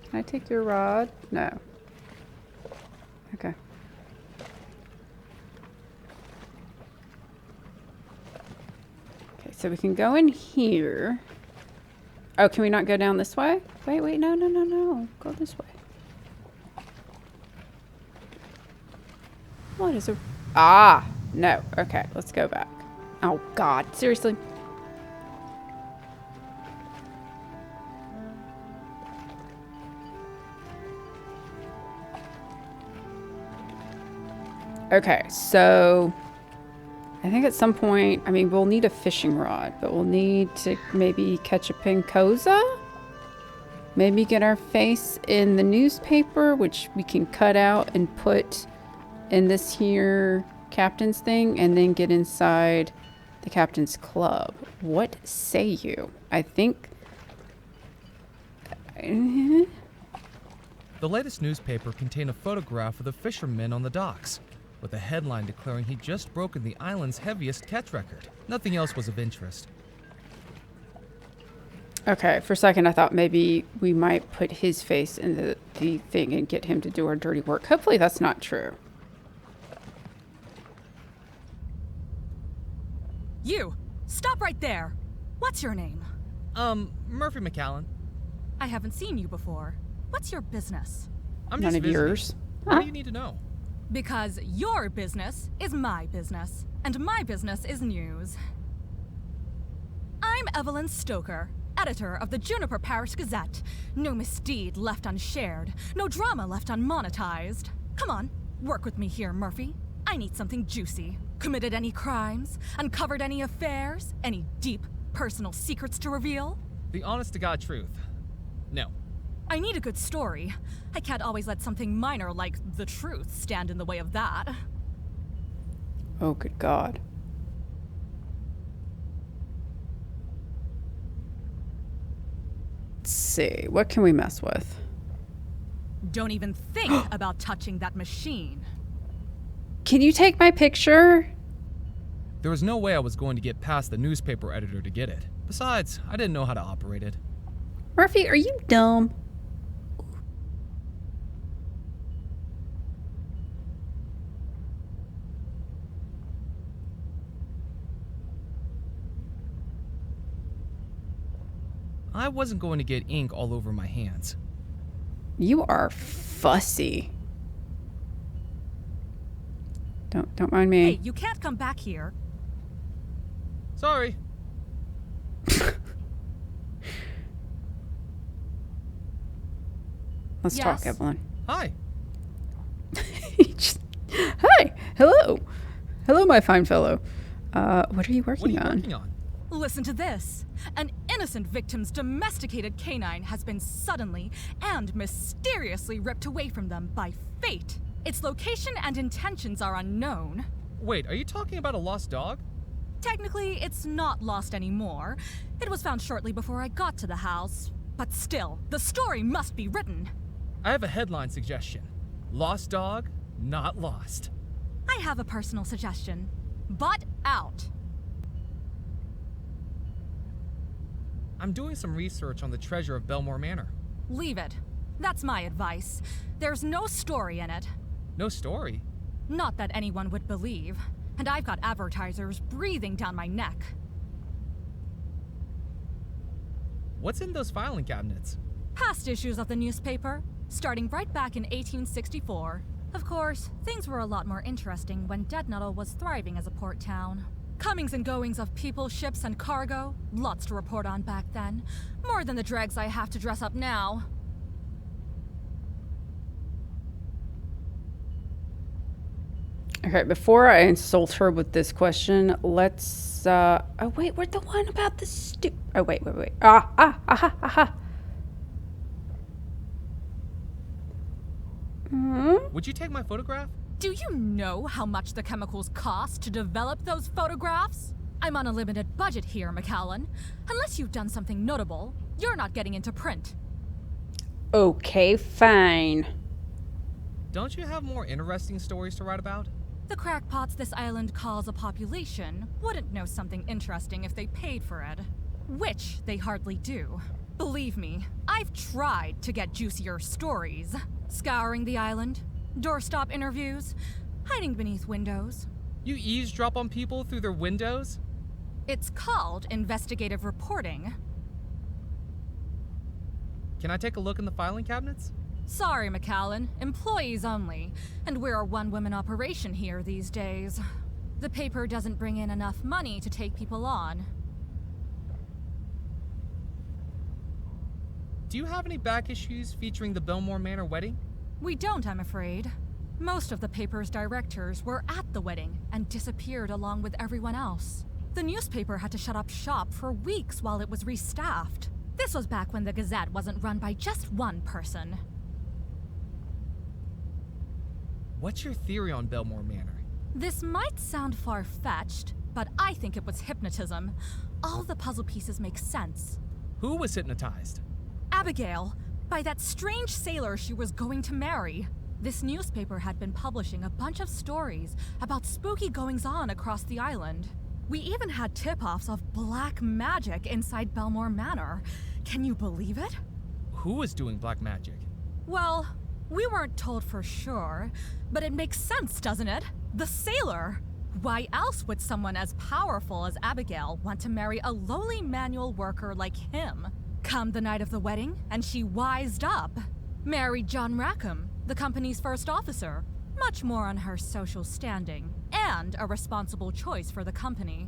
Can I take your rod? No. Okay. Okay, so we can go in here. Oh, can we not go down this way? Wait, no. Go this way. What is a... Ah, no. Okay, let's go back. Oh, God. Seriously? Okay, so I think at some point, I mean, we'll need a fishing rod, but we'll need to maybe catch a pincosa. Maybe get our face in the newspaper, which we can cut out and put in this here captain's thing, and then get inside the captain's club. What say you? I think... The latest newspaper contained a photograph of the fishermen on the docks, with a headline declaring he'd just broken the island's heaviest catch record. Nothing else was of interest. Okay, for a second I thought maybe we might put his face in the thing and get him to do our dirty work. Hopefully that's not true. You! Stop right there! What's your name? Murphy McCallan. I haven't seen you before. What's your business? I'm None just of visiting. yours. What Huh? do you need to know? Because your business is my business, and my business is news. I'm Evelyn Stoker, editor of the Juniper Parish Gazette. No misdeed left unshared, no drama left unmonetized. Come on, work with me here, Murphy. I need something juicy. Committed any crimes? Uncovered any affairs? Any deep, personal secrets to reveal? The honest-to-God truth. No. I need a good story. I can't always let something minor like the truth stand in the way of that. Oh, good God. Let's see. What can we mess with? Don't even think about touching that machine. Can you take my picture? There was no way I was going to get past the newspaper editor to get it. Besides, I didn't know how to operate it. Murphy, are you dumb? I wasn't going to get ink all over my hands. You are fussy. Don't mind me. Hey, you can't come back here. Sorry. Let's talk, Evelyn. Hi. Hi. Hello. Hello, my fine fellow. What are you working on? Working on? Listen to this. An innocent victim's domesticated canine has been suddenly and mysteriously ripped away from them by fate. Its location and intentions are unknown. Wait, are you talking about a lost dog? Technically, it's not lost anymore. It was found shortly before I got to the house. But still, the story must be written. I have a headline suggestion. Lost dog, not lost. I have a personal suggestion. Butt out. I'm doing some research on the treasure of Bellemore Manor. Leave it. That's my advice. There's no story in it. No story? Not that anyone would believe. And I've got advertisers breathing down my neck. What's in those filing cabinets? Past issues of the newspaper, starting right back in 1864. Of course, things were a lot more interesting when Dead Nettle was thriving as a port town. Comings and goings of people, ships, and cargo. Lots to report on back then. More than the dregs I have to dress up now. Okay, before I insult her with this question, let's, oh wait, we're the one about the oh wait. Would you take my photograph? Do you know how much the chemicals cost to develop those photographs? I'm on a limited budget here, McCallan. Unless you've done something notable, you're not getting into print. Okay, fine. Don't you have more interesting stories to write about? The crackpots this island calls a population wouldn't know something interesting if they paid for it. Which they hardly do. Believe me, I've tried to get juicier stories. Scouring the island, doorstop interviews, hiding beneath windows. You eavesdrop on people through their windows? It's called investigative reporting. Can I take a look in the filing cabinets? Sorry, McCallan. Employees only. And we're a one-woman operation here these days. The paper doesn't bring in enough money to take people on. Do you have any back issues featuring the Bellemore Manor wedding? We don't, I'm afraid. Most of the paper's directors were at the wedding and disappeared along with everyone else. The newspaper had to shut up shop for weeks while it was restaffed. This was back when the Gazette wasn't run by just one person. What's your theory on Bellemore Manor? This might sound far-fetched, but I think it was hypnotism. All the puzzle pieces make sense. Who was hypnotized? Abigail, by that strange sailor she was going to marry. This newspaper had been publishing a bunch of stories about spooky goings-on across the island. We even had tip-offs of black magic inside Bellemore Manor. Can you believe it? Who was doing black magic? Well, we weren't told for sure, but it makes sense, doesn't it? The sailor! Why else would someone as powerful as Abigail want to marry a lowly manual worker like him? Come the night of the wedding, and she wised up. Married John Rackham, the company's first officer. Much more on her social standing, and a responsible choice for the company.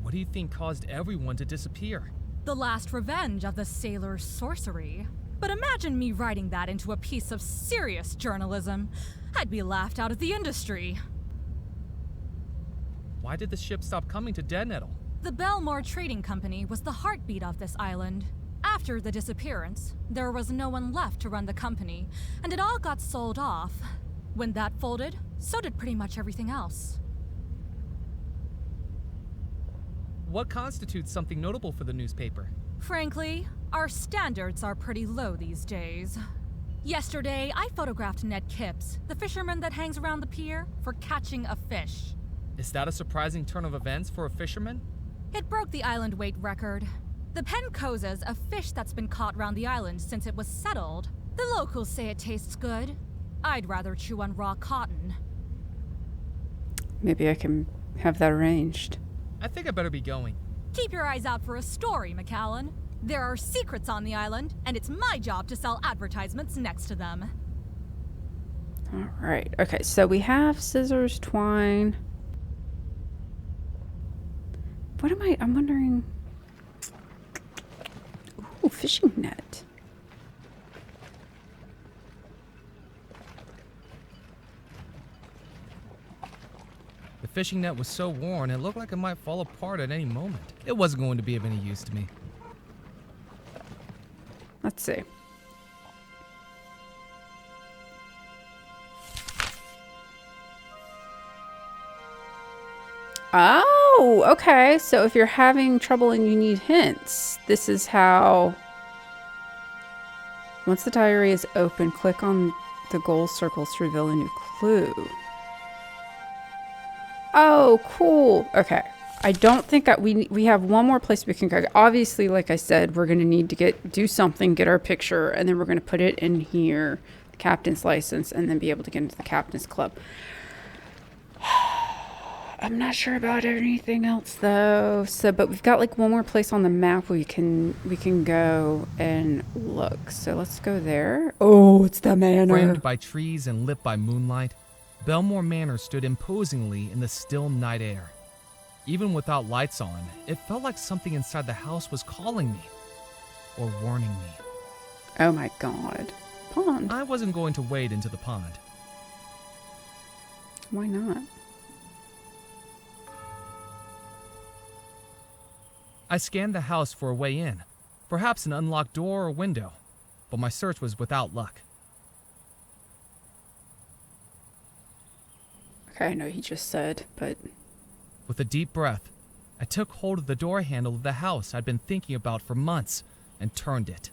What do you think caused everyone to disappear? The last revenge of the sailor's sorcery. But imagine me writing that into a piece of serious journalism. I'd be laughed out of the industry. Why did the ship stop coming to Dead Nettle? The Bellemore Trading Company was the heartbeat of this island. After the disappearance, there was no one left to run the company, and it all got sold off. When that folded, so did pretty much everything else. What constitutes something notable for the newspaper? Frankly, our standards are pretty low these days. Yesterday, I photographed Ned Kipps, the fisherman that hangs around the pier, for catching a fish. Is that a surprising turn of events for a fisherman? It broke the island weight record. The pen cozes a fish that's been caught round the island since it was settled. The locals say it tastes good. I'd rather chew on raw cotton. Maybe I can have that arranged. I think I better be going. Keep your eyes out for a story, McCallan. There are secrets on the island, and it's my job to sell advertisements next to them. All right. Okay, so we have scissors, twine. What am I? I'm wondering. Ooh, fishing net. The fishing net was so worn, it looked like it might fall apart at any moment. It wasn't going to be of any use to me. Let's see. Oh, okay. So if you're having trouble and you need hints, this is how. Once the diary is open, click on the gold circles to reveal a new clue. Oh, cool. Okay. I don't think that we have one more place we can go. Obviously, like I said, we're going to need to do something, get our picture, and then we're going to put it in here, the captain's license, and then be able to get into the captain's club. I'm not sure about anything else though. So, but we've got like one more place on the map where we can go and look. So let's go there. Oh, it's the manor. Framed by trees and lit by moonlight, Bellemore Manor stood imposingly in the still night air. Even without lights on, it felt like something inside the house was calling me or warning me. Oh my god. Pond. I wasn't going to wade into the pond. Why not? I scanned the house for a way in, perhaps an unlocked door or window, but my search was without luck. Okay, I know he just said, but... With a deep breath, I took hold of the door handle of the house I'd been thinking about for months and turned it.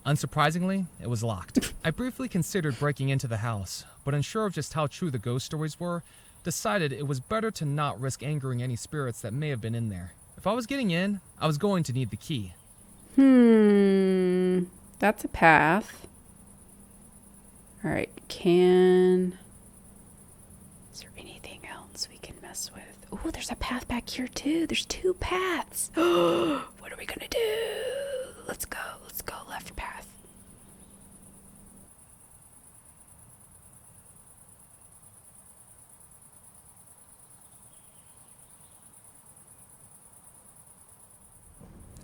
Unsurprisingly, it was locked. I briefly considered breaking into the house, but unsure of just how true the ghost stories were, decided it was better to not risk angering any spirits that may have been in there. If I was getting in, I was going to need the key. That's a path. All right, is there anything else we can mess with? Oh, there's a path back here too. There's two paths. What are we gonna do? Let's go left path.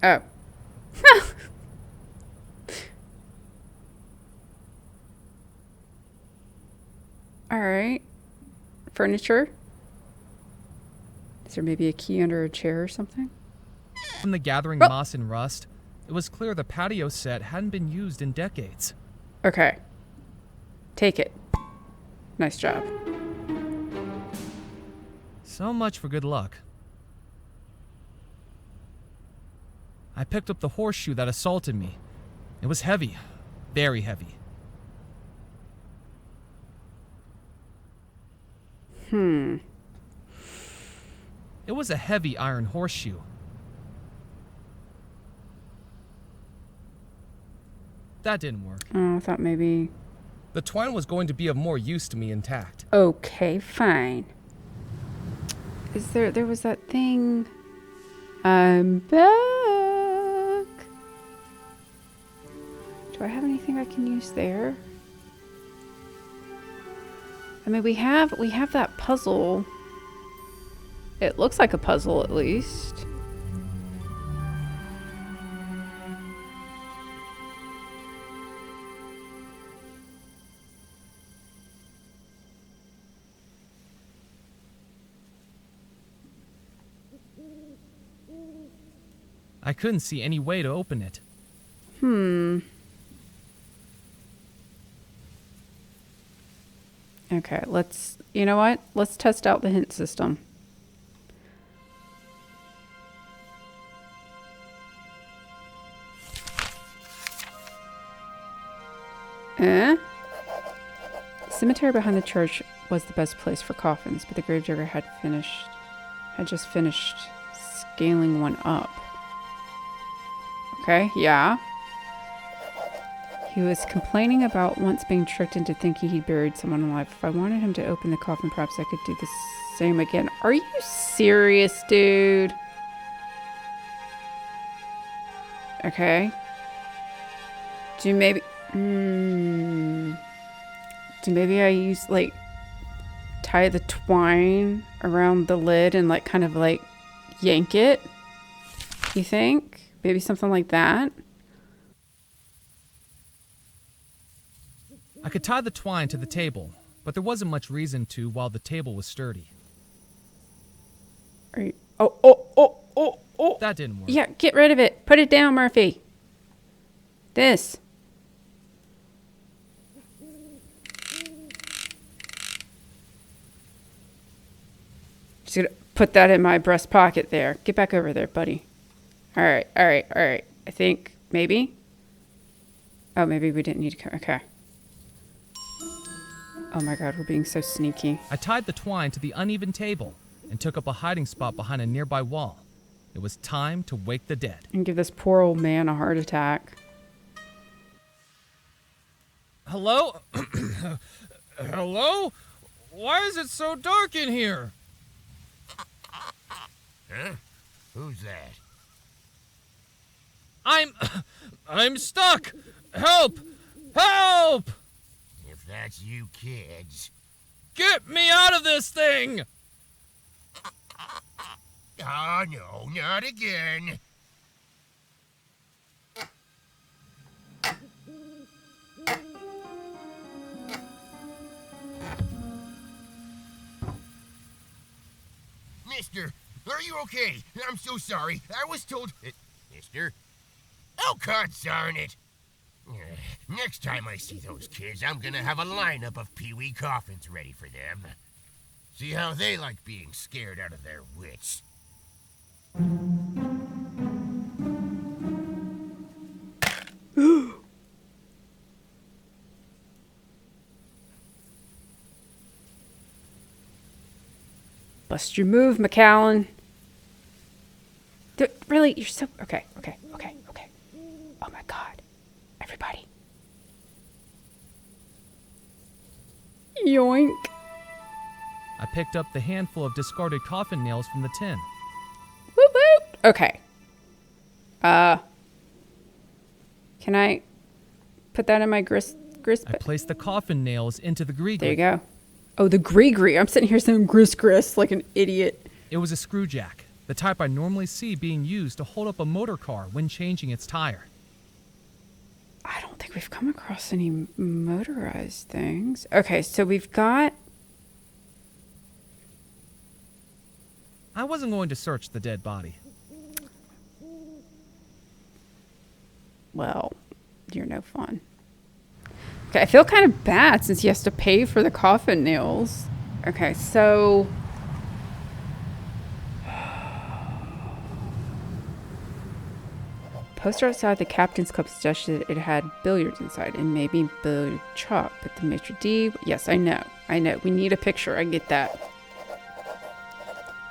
Oh. All right. Furniture. Is there maybe a key under a chair or something? From the gathering moss and rust, it was clear the patio set hadn't been used in decades. Okay. Take it. Nice job. So much for good luck. I picked up the horseshoe that assaulted me. It was heavy, very heavy. It was a heavy iron horseshoe. That didn't work. Oh, I thought maybe... The twine was going to be of more use to me intact. Okay, fine. There was that thing... I'm back. Do I have anything I can use there? I mean, we have that puzzle. It looks like a puzzle, at least. I couldn't see any way to open it. Okay, you know what? Let's test out the hint system. The cemetery behind the church was the best place for coffins, but the gravedigger had just finished scaling one up. Okay, yeah. He was complaining about once being tricked into thinking he'd buried someone alive. If I wanted him to open the coffin, perhaps I could do the same again. Are you serious, dude? Okay. Do maybe I use like tie the twine around the lid and like kind of like yank it? You think? Maybe something like that? I could tie the twine to the table, but there wasn't much reason to while the table was sturdy. Are you, oh. That didn't work. Yeah, get rid of it. Put it down, Murphy. This. Just gonna put that in my breast pocket there. Get back over there, buddy. All right. I think maybe. Oh, maybe we didn't need to come. Okay. Oh my God, we're being so sneaky. I tied the twine to the uneven table and took up a hiding spot behind a nearby wall. It was time to wake the dead. And give this poor old man a heart attack. Hello? Hello? Why is it so dark in here? Huh? Who's that? I'm stuck! Help! Help! If that's you kids... Get me out of this thing! Oh, no, not again. Mister, are you okay? I'm so sorry. I was told... Mister? Oh, darn it. Next time I see those kids, I'm gonna have a lineup of Pee-wee coffins ready for them. See how they like being scared out of their wits. Bust your move, McCallan. Really? You're so... Okay. Oh my God. Everybody. Yoink. I picked up the handful of discarded coffin nails from the tin. Whoop whoop. Okay. Can I put that in my grist? I placed the coffin nails into the gree. There you go. Oh, the gree. I'm sitting here saying grist like an idiot. It was a screw jack, the type I normally see being used to hold up a motor car when changing its tire. I don't think we've come across any motorized things. Okay, so we've got... I wasn't going to search the dead body. Well, you're no fun. Okay, I feel kind of bad since he has to pay for the coffin nails. Okay, so... Poster outside the captain's club suggested it had billiards inside and maybe billiard chop, but the maitre d'... Yes, I know. We need a picture. I get that.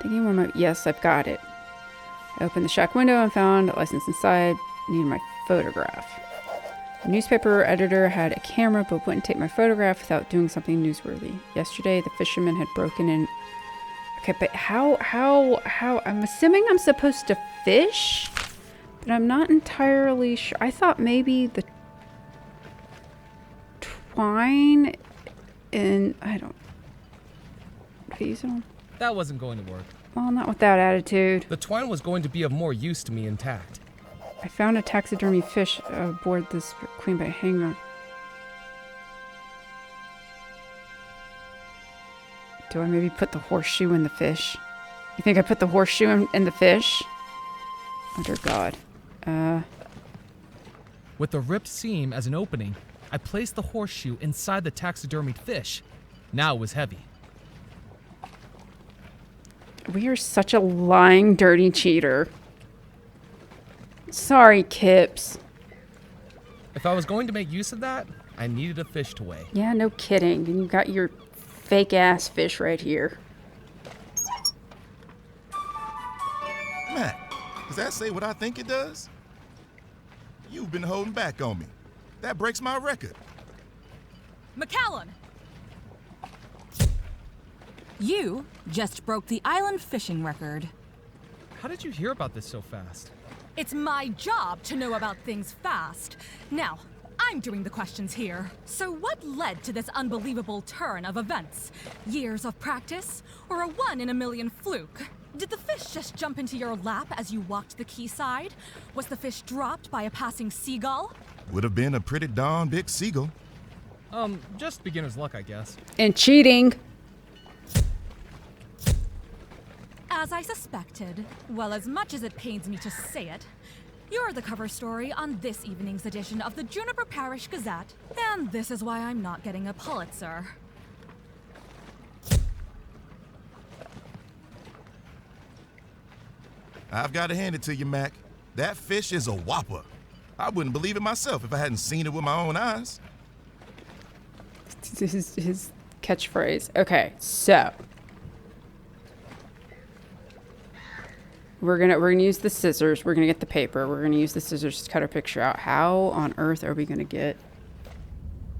Thinking more. Yes, I've got it. I opened the shack window and found a license inside. Needed my photograph. The newspaper editor had a camera but wouldn't take my photograph without doing something newsworthy. Yesterday, the fisherman had broken in... Okay, but how... I'm assuming I'm supposed to fish? But I'm not entirely sure. I thought maybe the twine and... I don't... Feasel? That wasn't going to work. Well, not with that attitude. The twine was going to be of more use to me intact. I found a taxidermy fish aboard this Queen Bay hangar. Do I maybe put the horseshoe in the fish? You think I put the horseshoe in the fish? Oh, dear God. With the ripped seam as an opening, I placed the horseshoe inside the taxidermied fish. Now it was heavy. We are such a lying, dirty cheater. Sorry, Kips. If I was going to make use of that, I needed a fish to weigh. Yeah, no kidding. And you got your fake-ass fish right here. Matt, does that say what I think it does? You've been holding back on me. That breaks my record. McCallan! You just broke the island fishing record. How did you hear about this so fast? It's my job to know about things fast. Now, I'm doing the questions here. So what led to this unbelievable turn of events? Years of practice? Or a 1-in-a-million fluke? Did the fish just jump into your lap as you walked the quayside? Was the fish dropped by a passing seagull? Would have been a pretty darn big seagull. Just beginner's luck, I guess. And cheating. As I suspected, well, as much as it pains me to say it, you're the cover story on this evening's edition of the Juniper Parish Gazette, and this is why I'm not getting a Pulitzer. I've got to hand it to you, Mac. That fish is a whopper. I wouldn't believe it myself if I hadn't seen it with my own eyes. His catchphrase. Okay, so we're gonna use the scissors. We're gonna get the paper. We're gonna use the scissors to cut our picture out. How on earth are we gonna get?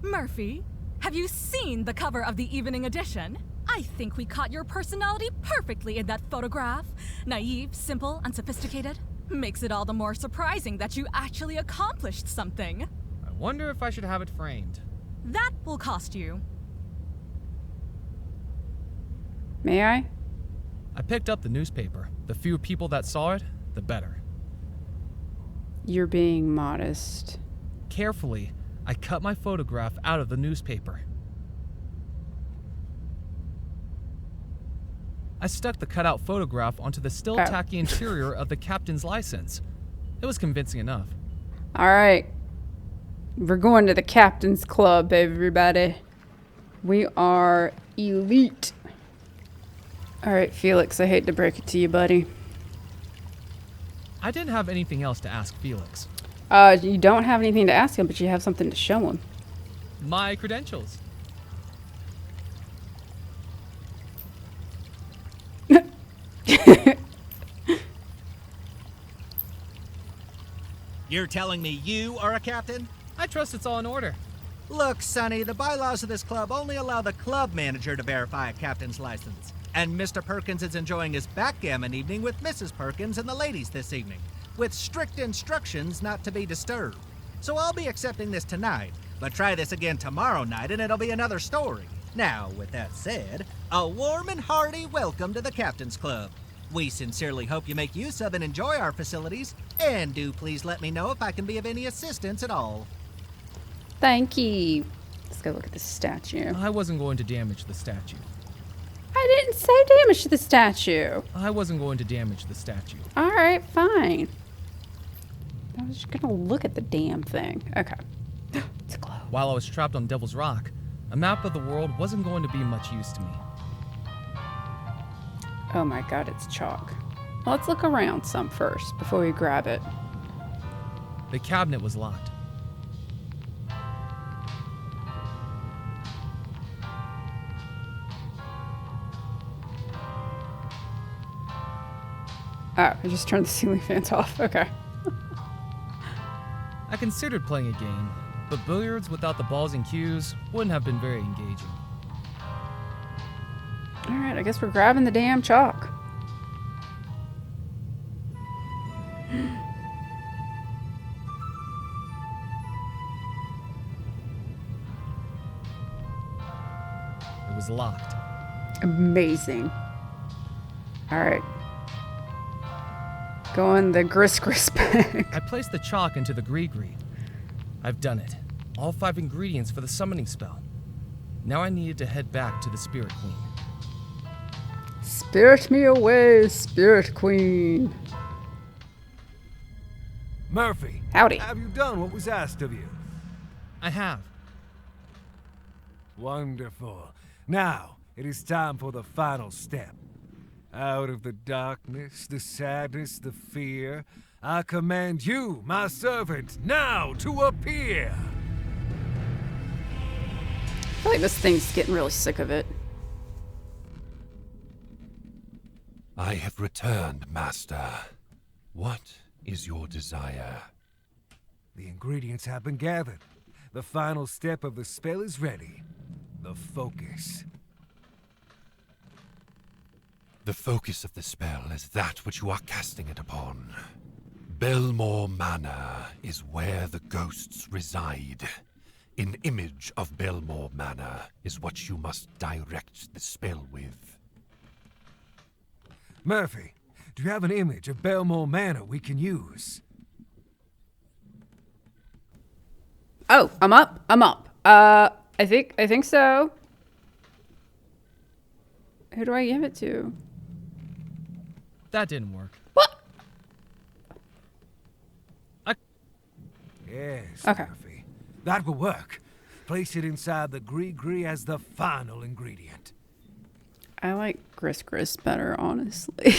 Murphy, have you seen the cover of the evening edition? I think we caught your personality perfectly in that photograph. Naive, simple, unsophisticated. Makes it all the more surprising that you actually accomplished something. I wonder if I should have it framed. That will cost you. May I? I picked up the newspaper. The fewer people that saw it, the better. You're being modest. Carefully, I cut my photograph out of the newspaper. I stuck the cutout photograph onto the still tacky interior of the captain's license. It was convincing enough. All right. We're going to the captain's club, everybody. We are elite. All right, Felix, I hate to break it to you, buddy. I didn't have anything else to ask Felix. You don't have anything to ask him, but you have something to show him. My credentials. You're telling me you are a captain? I trust it's all in order. Look, Sonny, the bylaws of this club only allow the club manager to verify a captain's license. And Mr. Perkins is enjoying his backgammon evening with Mrs. Perkins and the ladies this evening, with strict instructions not to be disturbed. So I'll be accepting this tonight, but try this again tomorrow night and it'll be another story. Now, with that said, a warm and hearty welcome to the Captain's Club. We sincerely hope you make use of and enjoy our facilities, and do please let me know if I can be of any assistance at all. Thank you. Let's go look at the statue. I wasn't going to damage the statue. I didn't say damage to the statue. I wasn't going to damage the statue. All right, fine. I was just gonna look at the damn thing. Okay. It's a glow. While I was trapped on Devil's Rock, a map of the world wasn't going to be much use to me. Oh my god, it's chalk. Well, let's look around some first before we grab it. The cabinet was locked. Oh, I just turned the ceiling fans off. Okay. I considered playing a game, but billiards without the balls and cues wouldn't have been very engaging. All right, I guess we're grabbing the damn chalk. It was locked. Amazing. All right. Go in the gris bag. I placed the chalk into the gree-gree. I've done it. All 5 ingredients for the summoning spell. Now I needed to head back to the Spirit Queen. Spirit me away, Spirit Queen. Murphy. Howdy. Have you done what was asked of you? I have. Wonderful. Now, it is time for the final step. Out of the darkness, the sadness, the fear, I command you, my servant, now to appear. I feel like this thing's getting really sick of it. I have returned, Master. What is your desire? The ingredients have been gathered. The final step of the spell is ready. The focus. The focus of the spell is that which you are casting it upon. Bellemore Manor is where the ghosts reside. An image of Bellemore Manor is what you must direct the spell with. Murphy, do you have an image of Bellemore Manor we can use? Oh, I'm up. I think so. Who do I give it to? That didn't work. What? Yes, Okay. Murphy. That will work. Place it inside the gree as the final ingredient. I like Gris better, honestly.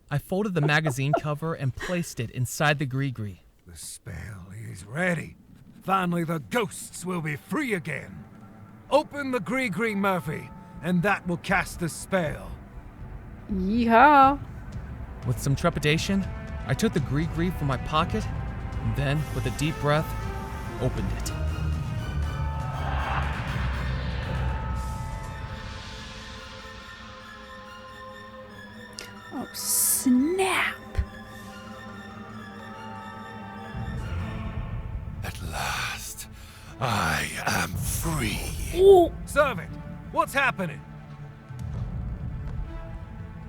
I folded the magazine cover and placed it inside the gree. The spell is ready. Finally, the ghosts will be free again. Open the gree, Murphy, and that will cast the spell. Yeehaw. With some trepidation, I took the gree from my pocket, and then, with a deep breath, opened it. Oh, snap. At last, I am free. Ooh. Servant, what's happening?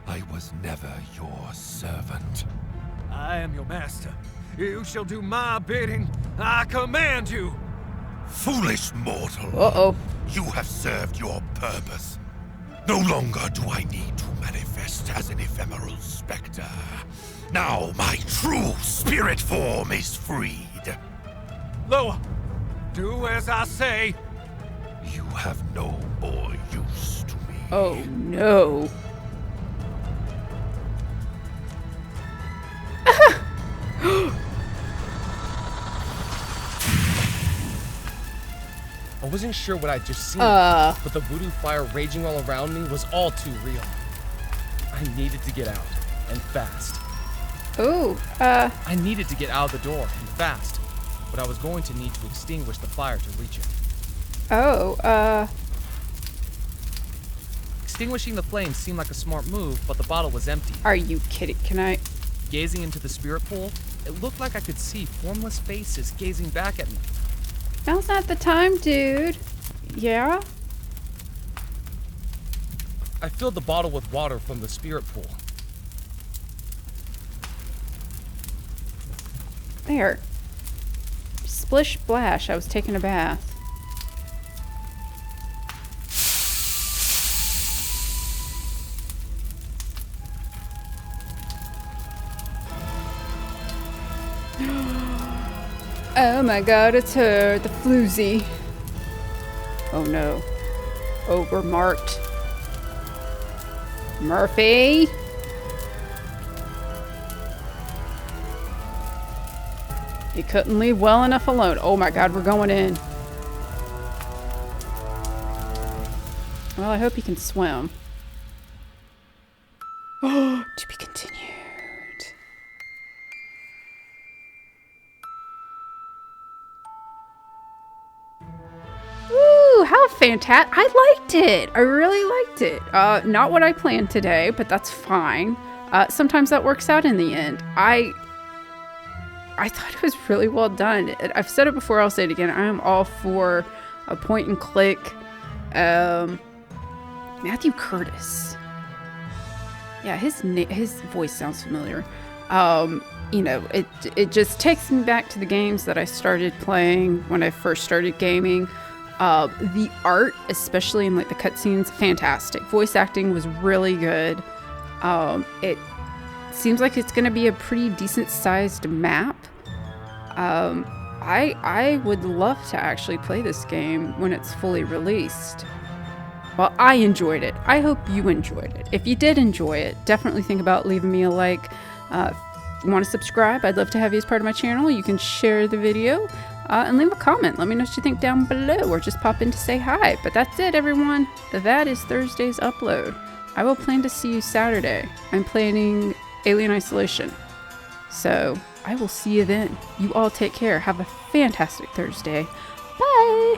I was never your servant. I am your master. You shall do my bidding. I command you. Foolish mortal. Uh-oh. You have served your purpose. No longer do I need to manifest as an ephemeral specter. Now my true spirit form is freed. Loa, do as I say. You have no more use to me. Oh, no. I wasn't sure what I'd just seen, but the voodoo fire raging all around me was all too real. I needed to get out, and fast. Ooh, I needed to get out of the door, and fast, but I was going to need to extinguish the fire to reach it. Extinguishing the flames seemed like a smart move, but the bottle was empty. Are you kidding? Can I? Gazing into the spirit pool, it looked like I could see formless faces gazing back at me. Now's not the time, dude. Yeah? I filled the bottle with water from the spirit pool. There. Splish splash, I was taking a bath. Oh my god, it's her, the floozy. Oh no. Oh, we're marked. Murphy? You couldn't leave well enough alone. Oh my god, we're going in. Well, I hope you can swim. Oh, to be continued. Woo, how fantastic. I liked it. I really liked it. Not what I planned today, but that's fine. Sometimes that works out in the end. I thought it was really well done. I've said it before, I'll say it again. I am all for a point and click. Matthew Curtis. Yeah, his voice sounds familiar. You know, it just takes me back to the games that I started playing when I first started gaming. The art, especially in like the cutscenes, fantastic. Voice acting was really good. It seems like it's going to be a pretty decent sized map. I would love to actually play this game when it's fully released. Well, I enjoyed it. I hope you enjoyed it. If you did enjoy it, definitely think about leaving me a like. If you want to subscribe, I'd love to have you as part of my channel. You can share the video and leave a comment. Let me know what you think down below, or just pop in to say hi. But that's it, everyone. That is Thursday's upload. I will plan to see you Saturday. I'm planning Alien Isolation. So I will see you then. You all take care. Have a fantastic Thursday. Bye.